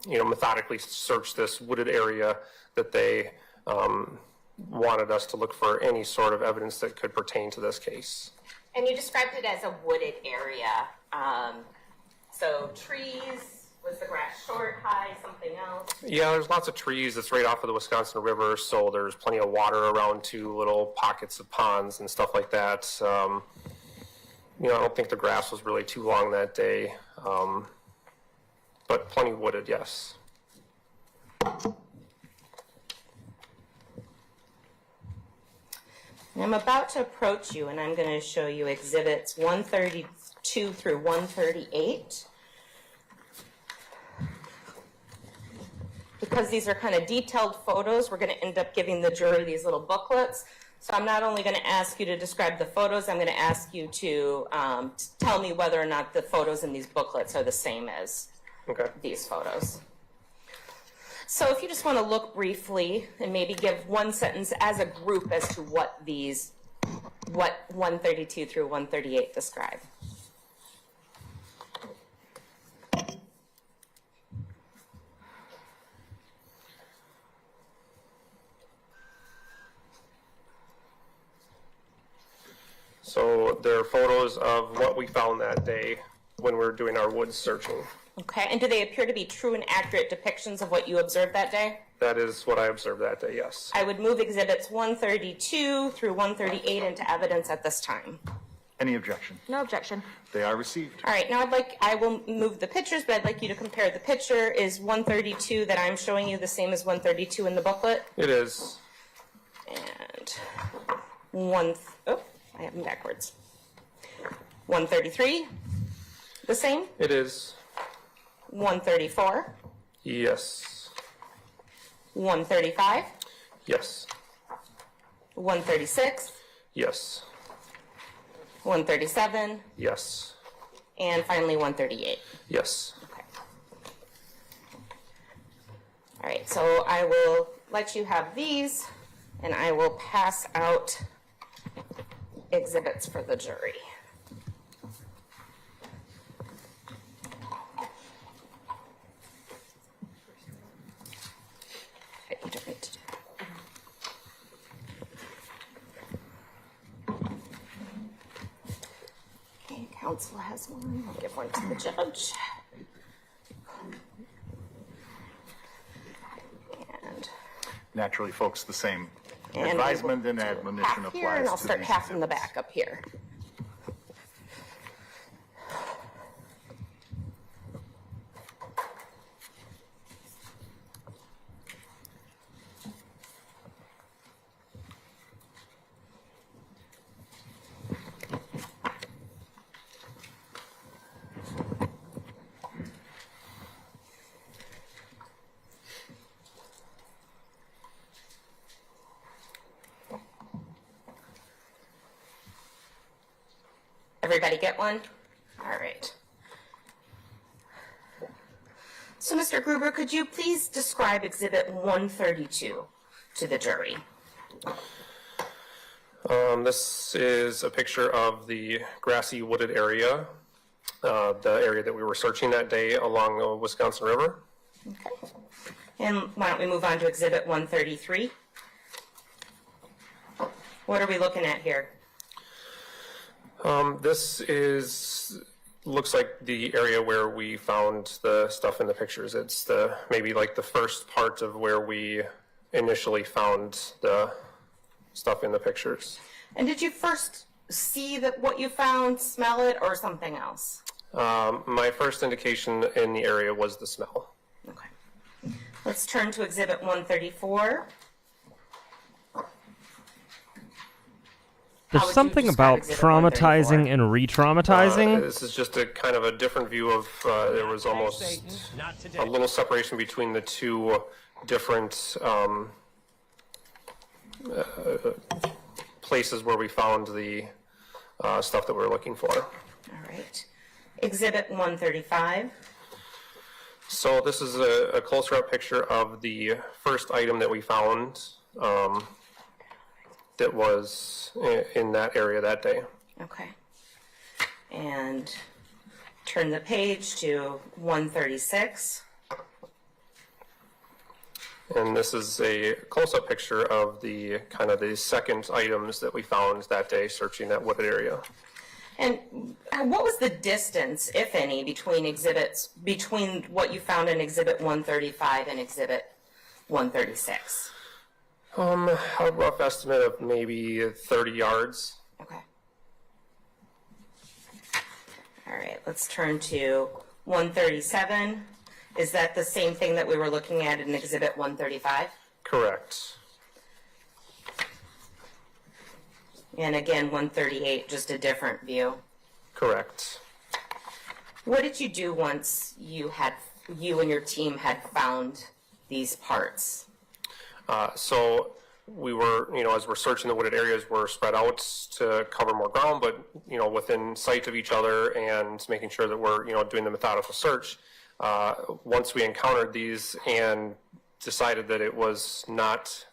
methodically search this wooded area that they wanted us to look for any sort of evidence that could pertain to this case. And you described it as a wooded area. So trees, was the grass short, high, something else? Yeah, there's lots of trees. It's right off of the Wisconsin River, so there's plenty of water around too, little pockets of ponds and stuff like that. I don't think the grass was really too long that day, but plenty wooded, yes. I'm about to approach you, and I'm going to show you exhibits 132 through 138. Because these are kind of detailed photos, we're going to end up giving the jury these little booklets. So I'm not only going to ask you to describe the photos, I'm going to ask you to tell me whether or not the photos in these booklets are the same as these photos. So if you just want to look briefly and maybe give one sentence as a group as to what 132 through 138 describe. So there are photos of what we found that day when we were doing our woods searching. Okay, and do they appear to be true and accurate depictions of what you observed that day? That is what I observed that day, yes. I would move exhibits 132 through 138 into evidence at this time. Any objection? No objection. They are received. All right, now I will move the pictures, but I'd like you to compare the picture. Is 132 that I'm showing you the same as 132 in the booklet? It is. And I have them backwards. 133, the same? It is. 134? Yes. 135? Yes. 136? Yes. 137? Yes. And finally 138? Yes. Okay. All right, so I will let you have these, and I will pass out exhibits for the jury. Okay, you don't need to do that. Okay, counsel has one. I'll give one to the judge. And Naturally, folks, the same advisement and admonition half applies here, and I'll to start these half in the exhibits. back up here. Everybody get one? All right. So, Mr. Gruber, could you please describe Exhibit 132 to the jury? This is a picture of the grassy wooded area, the area that we were searching that day along the Wisconsin River. Okay. And why don't we move on to Exhibit 133? What are we looking at here? This is looks like the area where we found the stuff in the pictures. It's maybe like the first part of where we initially found the stuff in the pictures. And did you first see what you found, smell it, or something else? My first indication in the area was the smell. Okay. Let's turn to Exhibit 134. There's something about traumatizing and re-traumatizing. This is just a kind of a different view of, there was almost a little separation between the two different places where we found the stuff that we were looking for. All right. Exhibit 135. So this is a closer up picture of the first item that we found that was in that area that day. Okay. And turn the page to 136. And this is a close-up picture of the kind of the second items that we found that day searching that wooded area. And what was the distance, if any, between what you found in Exhibit 135 and Exhibit 136? A rough estimate of maybe 30 yards. Okay. All right, let's turn to 137. Is that the same thing that we were looking at in Exhibit 135? Correct. And again, 138, just a different view. Correct. What did you do once you and your team had found these parts? So we were, as we're searching the wooded areas, we're spread out to cover more ground, but, within sight of each other and making sure that we're, doing the methodical search. Once we encountered these and decided that it was not,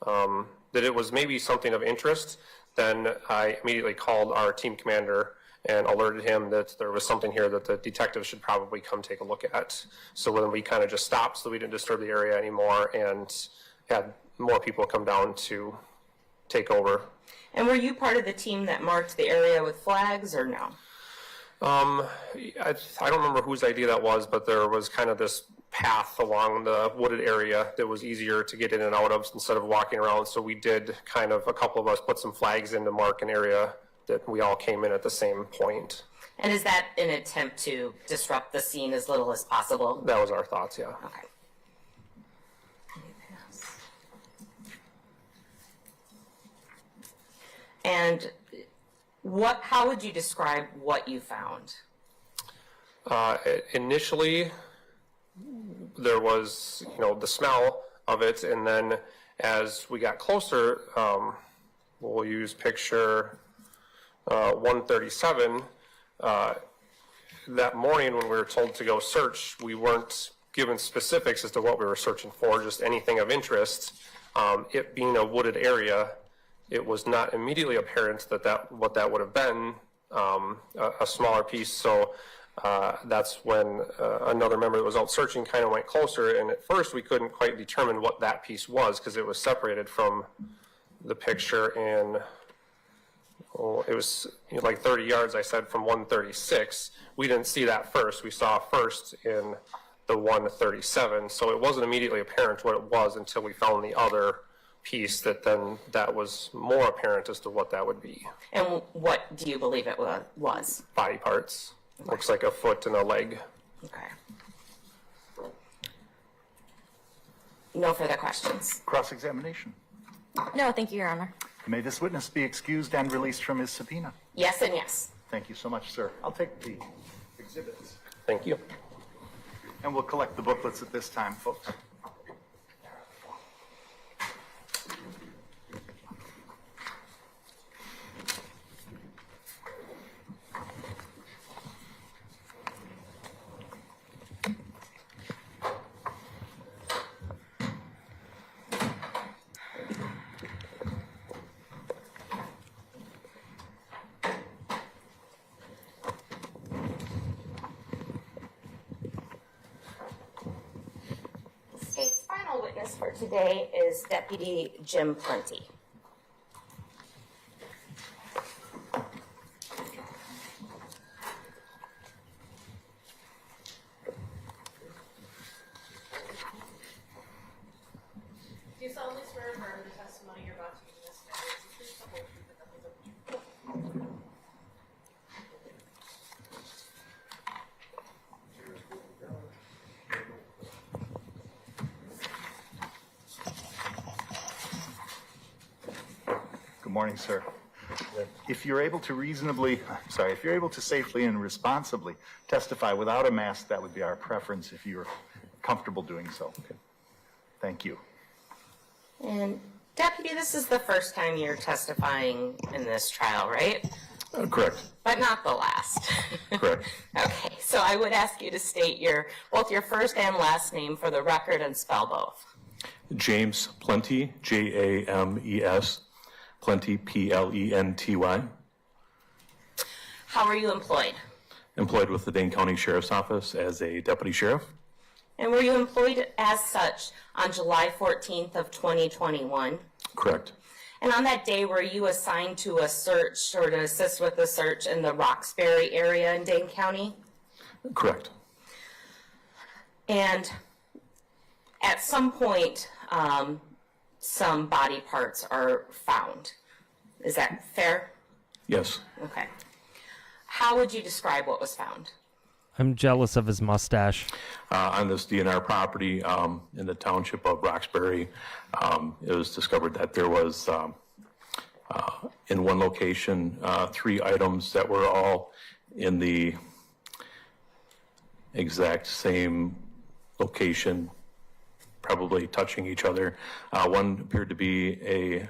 that it was maybe something of interest, then I immediately called our team commander and alerted him that there was something here that the detectives should probably come take a look at. So then we kind of just stopped so we didn't disturb the area anymore and had more people come down to take over. And were you part of the team that marked the area with flags or no? I don't remember whose idea that was, but there was kind of this path along the wooded area that was easier to get in and out of instead of walking around. So we did kind of, a couple of us put some flags in to mark an area that we all came in at the same point. And is that an attempt to disrupt the scene as little as possible? That was our thoughts, yeah. Okay. And how would you describe what you found? Initially, there was, the smell of it, and then as we got closer, we'll use picture 137. That morning when we were told to go search, we weren't given specifics as to what we were searching for, just anything of interest. It being a wooded area, it was not immediately apparent what that would have been, a smaller piece. So that's when another member that was out searching kind of went closer, and at first we couldn't quite determine what that piece was because it was separated from the picture in, it was like 30 yards, I said, from 136. We didn't see that first. We saw first in the 137, so it wasn't immediately apparent what it was until we found the other piece that was more apparent as to what that would be. And what do you believe it was? Body parts. Okay. Looks like a foot and a leg. Okay. No further questions. Cross-examination. No, thank you, Your Honor. May this witness be excused and released from his subpoena? Yes and yes. Thank you so much, sir. I'll take the exhibits. Thank you. And we'll collect the booklets at this time, folks. For today is Deputy Jim Plenty. morning, sir. If you're able to safely and responsibly testify without a mask, that would be our preference if you're comfortable doing so. Okay. Thank you. And Deputy, this is the first time you're testifying in this trial, right? Correct. But not the last. Correct. Okay, so I would ask you to state both your first and last name for the record and spell both. James Plenty, James, Plenty, Plenty. How are you employed? Employed with the Dane County Sheriff's Office as a deputy sheriff. And were you employed as such on July 14th of 2021? Correct. And on that day, were you assigned to a search or to assist with the search in the Roxbury area in Dane County? Correct. And at some point, some body parts are found. Is that fair? Yes. Okay. How would you describe what was found? I'm jealous of his mustache. On this DNR property in the township of Roxbury, it was discovered that there was, in one location, 3 items that were all in the exact same location, probably touching each other. One appeared to be a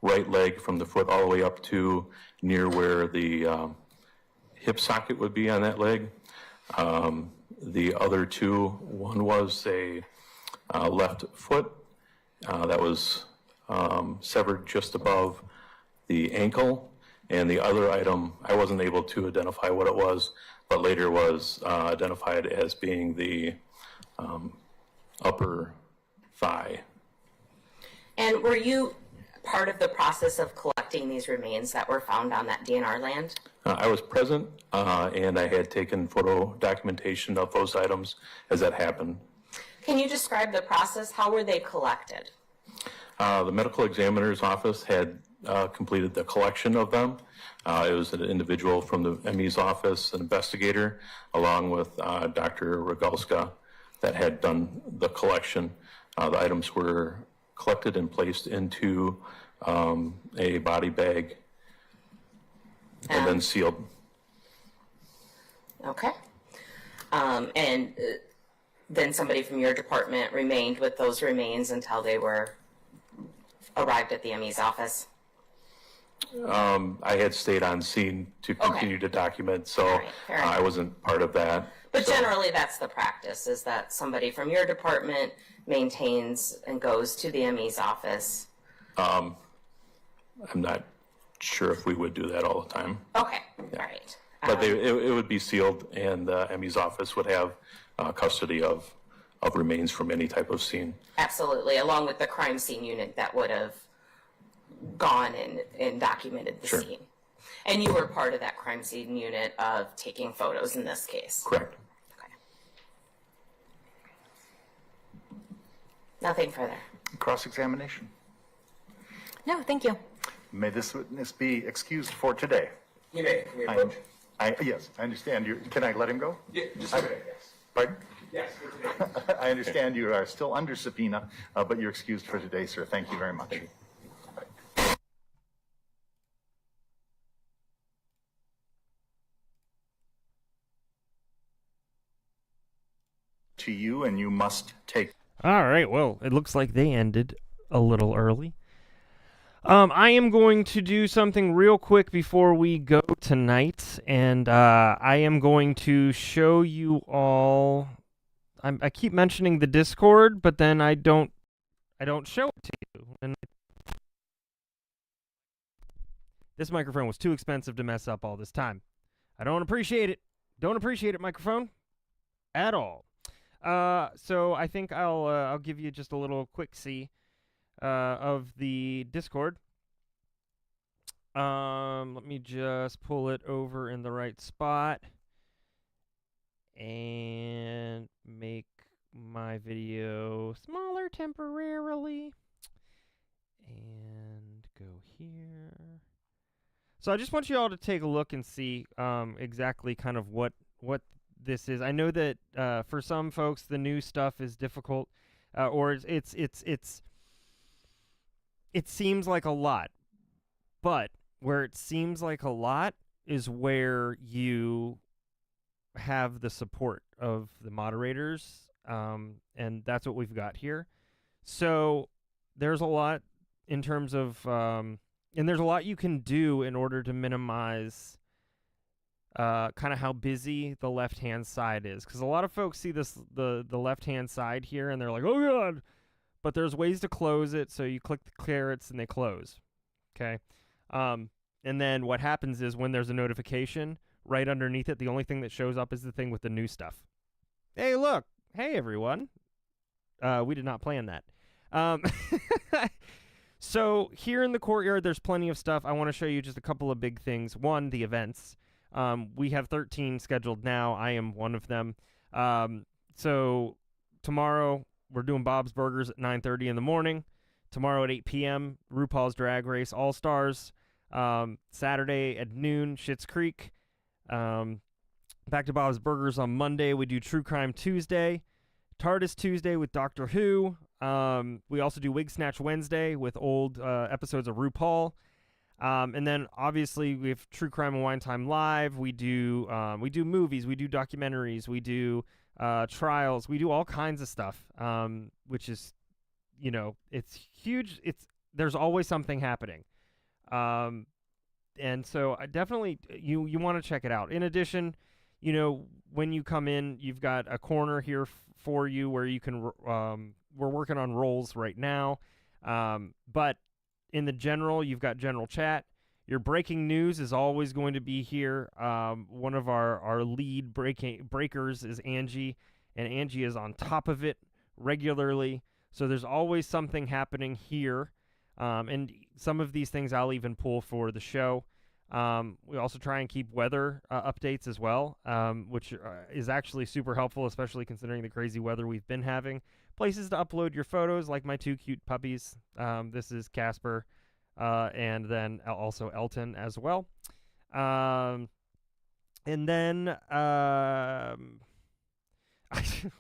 right leg from the foot all the way up to near where the hip socket would be on that leg. The other 2, one was a left foot that was severed just above the ankle, and the other item, I wasn't able to identify what it was, but later was identified as being the upper thigh. And were you part of the process of collecting these remains that were found on that DNR land? I was present, and I had taken photo documentation of those items as that happened. Can you describe the process? How were they collected? The medical examiner's office had completed the collection of them. It was an individual from the ME's office, an investigator, along with Dr. Rogalska, that had done the collection. The items were collected and placed into a body bag and then sealed. Okay. And then somebody from your department remained with those remains until they were arrived at the ME's office? I had stayed on scene to continue to document, so I wasn't part of that. But generally that's the practice, is that somebody from your department maintains and goes to the ME's office. I'm not sure if we would do that all the time. Okay, all right. But it would be sealed, and the ME's office would have custody of remains from any type of scene. Absolutely, along with the crime scene unit that would have gone and documented the scene. And you were part of that crime scene unit of taking photos in this case? Correct. Okay. Nothing further. Cross-examination. No, thank you. May this witness be excused for today? You may. Can we approach? Yes, I understand. Can I let him go? Yeah, just a minute, yes. Pardon? Yes, for today. I understand you are still under subpoena, but you're excused for today, sir. Thank you very much. To you, and you must take. All right, well, it looks like they ended a little early. I am going to do something real quick before we go tonight, and I am going to show you all. I keep mentioning the Discord, but then I don't show it to you. And this microphone was too expensive to mess up all this time. I don't appreciate it. Don't appreciate it, microphone, at all. So I think I'll give you just a little quick see of the Discord. Let me just pull it over in the right spot and make my video smaller temporarily and go here. So I just want you all to take a look and see exactly kind of what this is. I know that for some folks the new stuff is difficult, or it seems like a lot, But where it seems like a lot is where you have the support of the moderators, and that's what we've got here. So there's a lot in terms of, and there's a lot you can do in order to minimize kind of how busy the left-hand side is. Because a lot of folks see this the left-hand side here, and they're like, oh, God. But there's ways to close it, so you click the carrots, and they close. Okay? And then what happens is when there's a notification, right underneath it, the only thing that shows up is the thing with the new stuff. Hey, look. Hey, everyone. We did not plan that. So here in the courtyard, there's plenty of stuff. I want to show you just a couple of big things. One, the events. We have 13 scheduled now. I am one of them. So tomorrow, we're doing Bob's Burgers at 9:30 in the morning. Tomorrow at 8 p.m., RuPaul's Drag Race All-Stars. Saturday at noon, Schitt's Creek. Back to Bob's Burgers on Monday. We do True Crime Tuesday. TARDIS Tuesday with Doctor Who. We also do Wig Snatch Wednesday with old episodes of RuPaul. And then obviously we have True Crime and Wine Time Live. We do movies. We do documentaries. We do trials. We do all kinds of stuff, which is, it's huge. There's always something happening. And so I definitely, you want to check it out. In addition, when you come in, you've got a corner here for you where you can, we're working on roles right now. But in the general, you've got general chat. Your breaking news is always going to be here. One of our lead breakers is Angie, and Angie is on top of it regularly. So there's always something happening here. And some of these things I'll even pull for the show. We also try and keep weather updates as well, which is actually super helpful, especially considering the crazy weather we've been having. Places to upload your photos, like my two cute puppies. This is Casper, and then also Elton as well. And then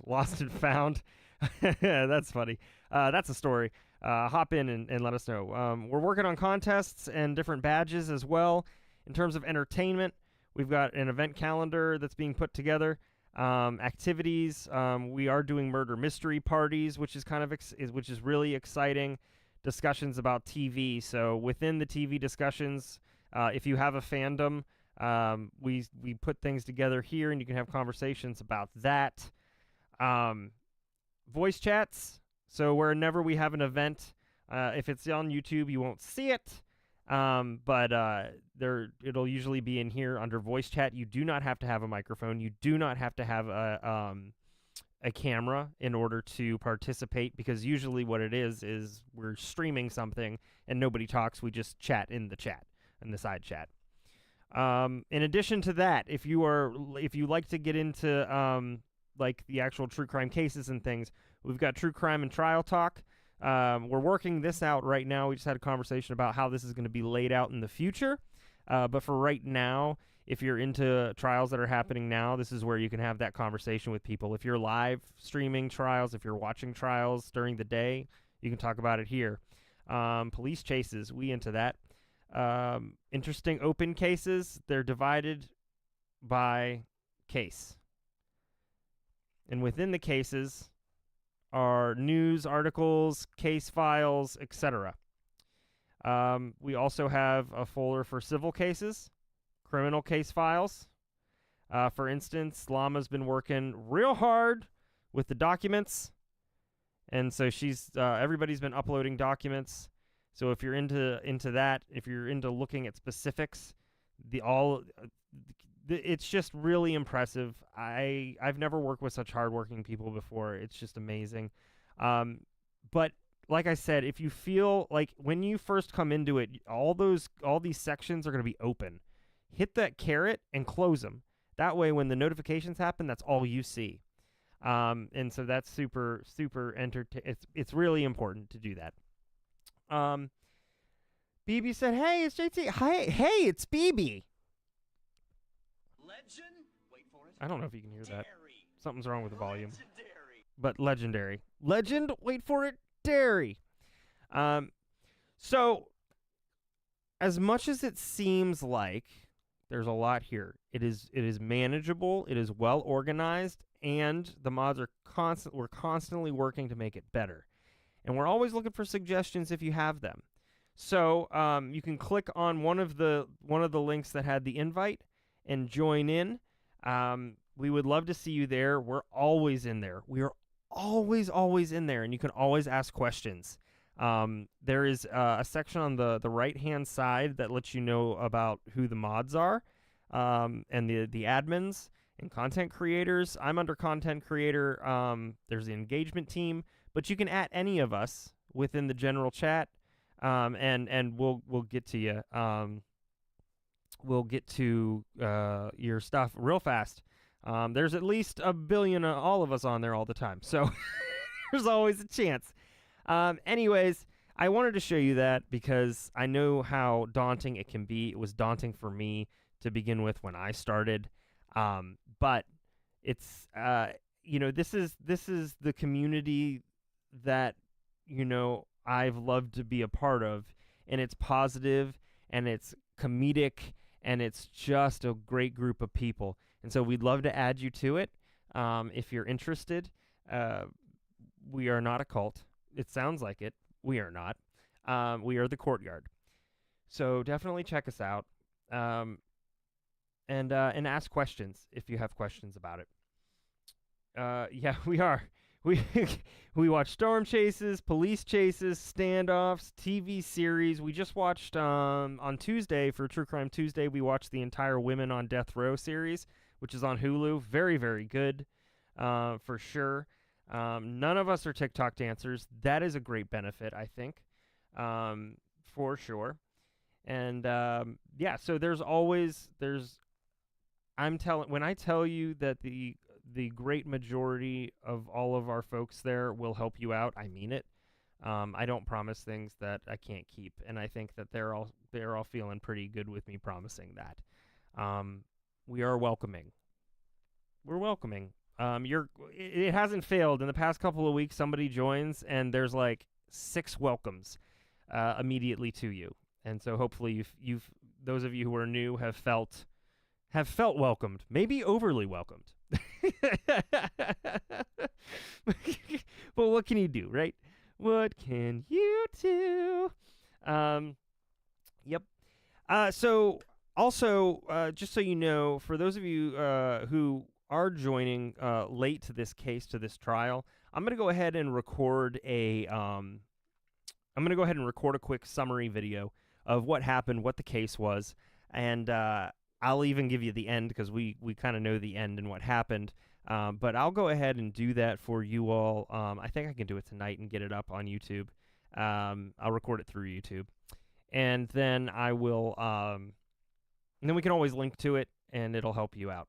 Lost and Found. That's funny. That's a story. Hop in and let us know. We're working on contests and different badges as well. In terms of entertainment, we've got an event calendar that's being put together. Activities. We are doing murder mystery parties, which is which is really exciting. Discussions about TV. So within the TV discussions, if you have a fandom, we put things together here, and you can have conversations about that. Voice chats. So whenever we have an event, if it's on YouTube, you won't see it. But it'll usually be in here under voice chat. You do not have to have a microphone. You do not have to have a camera in order to participate, because usually what it is we're streaming something and nobody talks. We just chat in the side chat. In addition to that, if you like to get into like the actual true crime cases and things, we've got True Crime and Trial Talk. We're working this out right now. We just had a conversation about how this is going to be laid out in the future. But for right now, if you're into trials that are happening now, this is where you can have that conversation with people. If you're live streaming trials, if you're watching trials during the day, you can talk about it here. Police chases, we into that. Interesting open cases, they're divided by case. And within the cases are news articles, case files, etc. We also have a folder for civil cases, criminal case files. For instance, Llama's been working real hard with the documents, and so everybody's been uploading documents. So if you're into that, if you're into looking at specifics, it's just really impressive. I've never worked with such hardworking people before. It's just amazing. But like I said, if you feel like when you first come into it, all these sections are going to be open. Hit that caret and close them. That way, when the notifications happen, that's all you see. And so that's super, super it's really important to do that. BB said, "Hey, it's JT. Hey, it's BB." Legend? Wait for it. I don't know if you can hear that. Something's wrong with the volume. But legendary. Legend, wait for it, dairy. So as much as it seems like there's a lot here, it is manageable, it is well organized, and the mods are we're constantly working to make it better. And we're always looking for suggestions if you have them. So you can click on one of the links that had the invite and join in. We would love to see you there. We're always in there. We are always in there, and you can always ask questions. There is a section on the right-hand side that lets you know about who the mods are, and the admins and content creators. I'm under content creator. There's the engagement team, but you can add any of us within the general chat, and we'll get to you. We'll get to your stuff real fast. There's at least a billion of all of us on there all the time, so there's always a chance. Anyways, I wanted to show you that because I know how daunting it can be. It was daunting for me to begin with when I started, but it's this is the community that I've loved to be a part of, and it's positive and it's comedic and it's just a great group of people. And so we'd love to add you to it if you're interested. We are not a cult. It sounds like it. We are not. We are the Courtyard. So definitely check us out and ask questions if you have questions about it. Yeah, we are. We watch storm chases, police chases, standoffs, TV series. We just watched on Tuesday for True Crime Tuesday. We watched the entire Women on Death Row series, which is on Hulu. Very, very good, for sure. None of us are TikTok dancers. That is a great benefit, I think, for sure. And yeah, so when I tell you that the great majority of all of our folks there will help you out, I mean it. I don't promise things that I can't keep, and I think that they're all feeling pretty good with me promising that. We are welcoming. We're welcoming. It hasn't failed. In the past couple of weeks, somebody joins, and there's like 6 welcomes immediately to you. And so hopefully you've those of you who are new have felt welcomed, maybe overly welcomed. But what can you do, right? What can you do? Yep. So also, just so you know, for those of you who are joining late to this case, to this trial, I'm going to go ahead and record a quick summary video of what happened, what the case was, and I'll even give you the end because we kind of know the end and what happened. But I'll go ahead and do that for you all. I think I can do it tonight and get it up on YouTube. I'll record it through YouTube, and then I will. And then we can always link to it, and it'll help you out.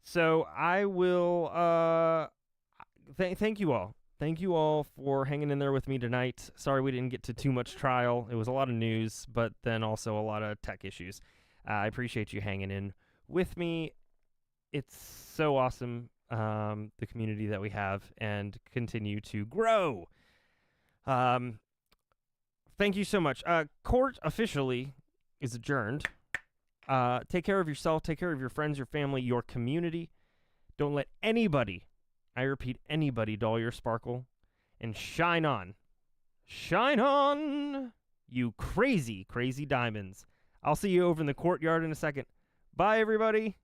So I will thank you all. Thank you all for hanging in there with me tonight. Sorry we didn't get to too much trial. It was a lot of news, but then also a lot of tech issues. I appreciate you hanging in with me. It's so awesome, the community that we have, and continue to grow. Thank you so much. Court officially is adjourned. Take care of yourself. Take care of your friends, your family, your community. Don't let anybody, I repeat, anybody dull your sparkle. And shine on. Shine on, you crazy, crazy diamonds. I'll see you over in the Courtyard in a second. Bye, everybody.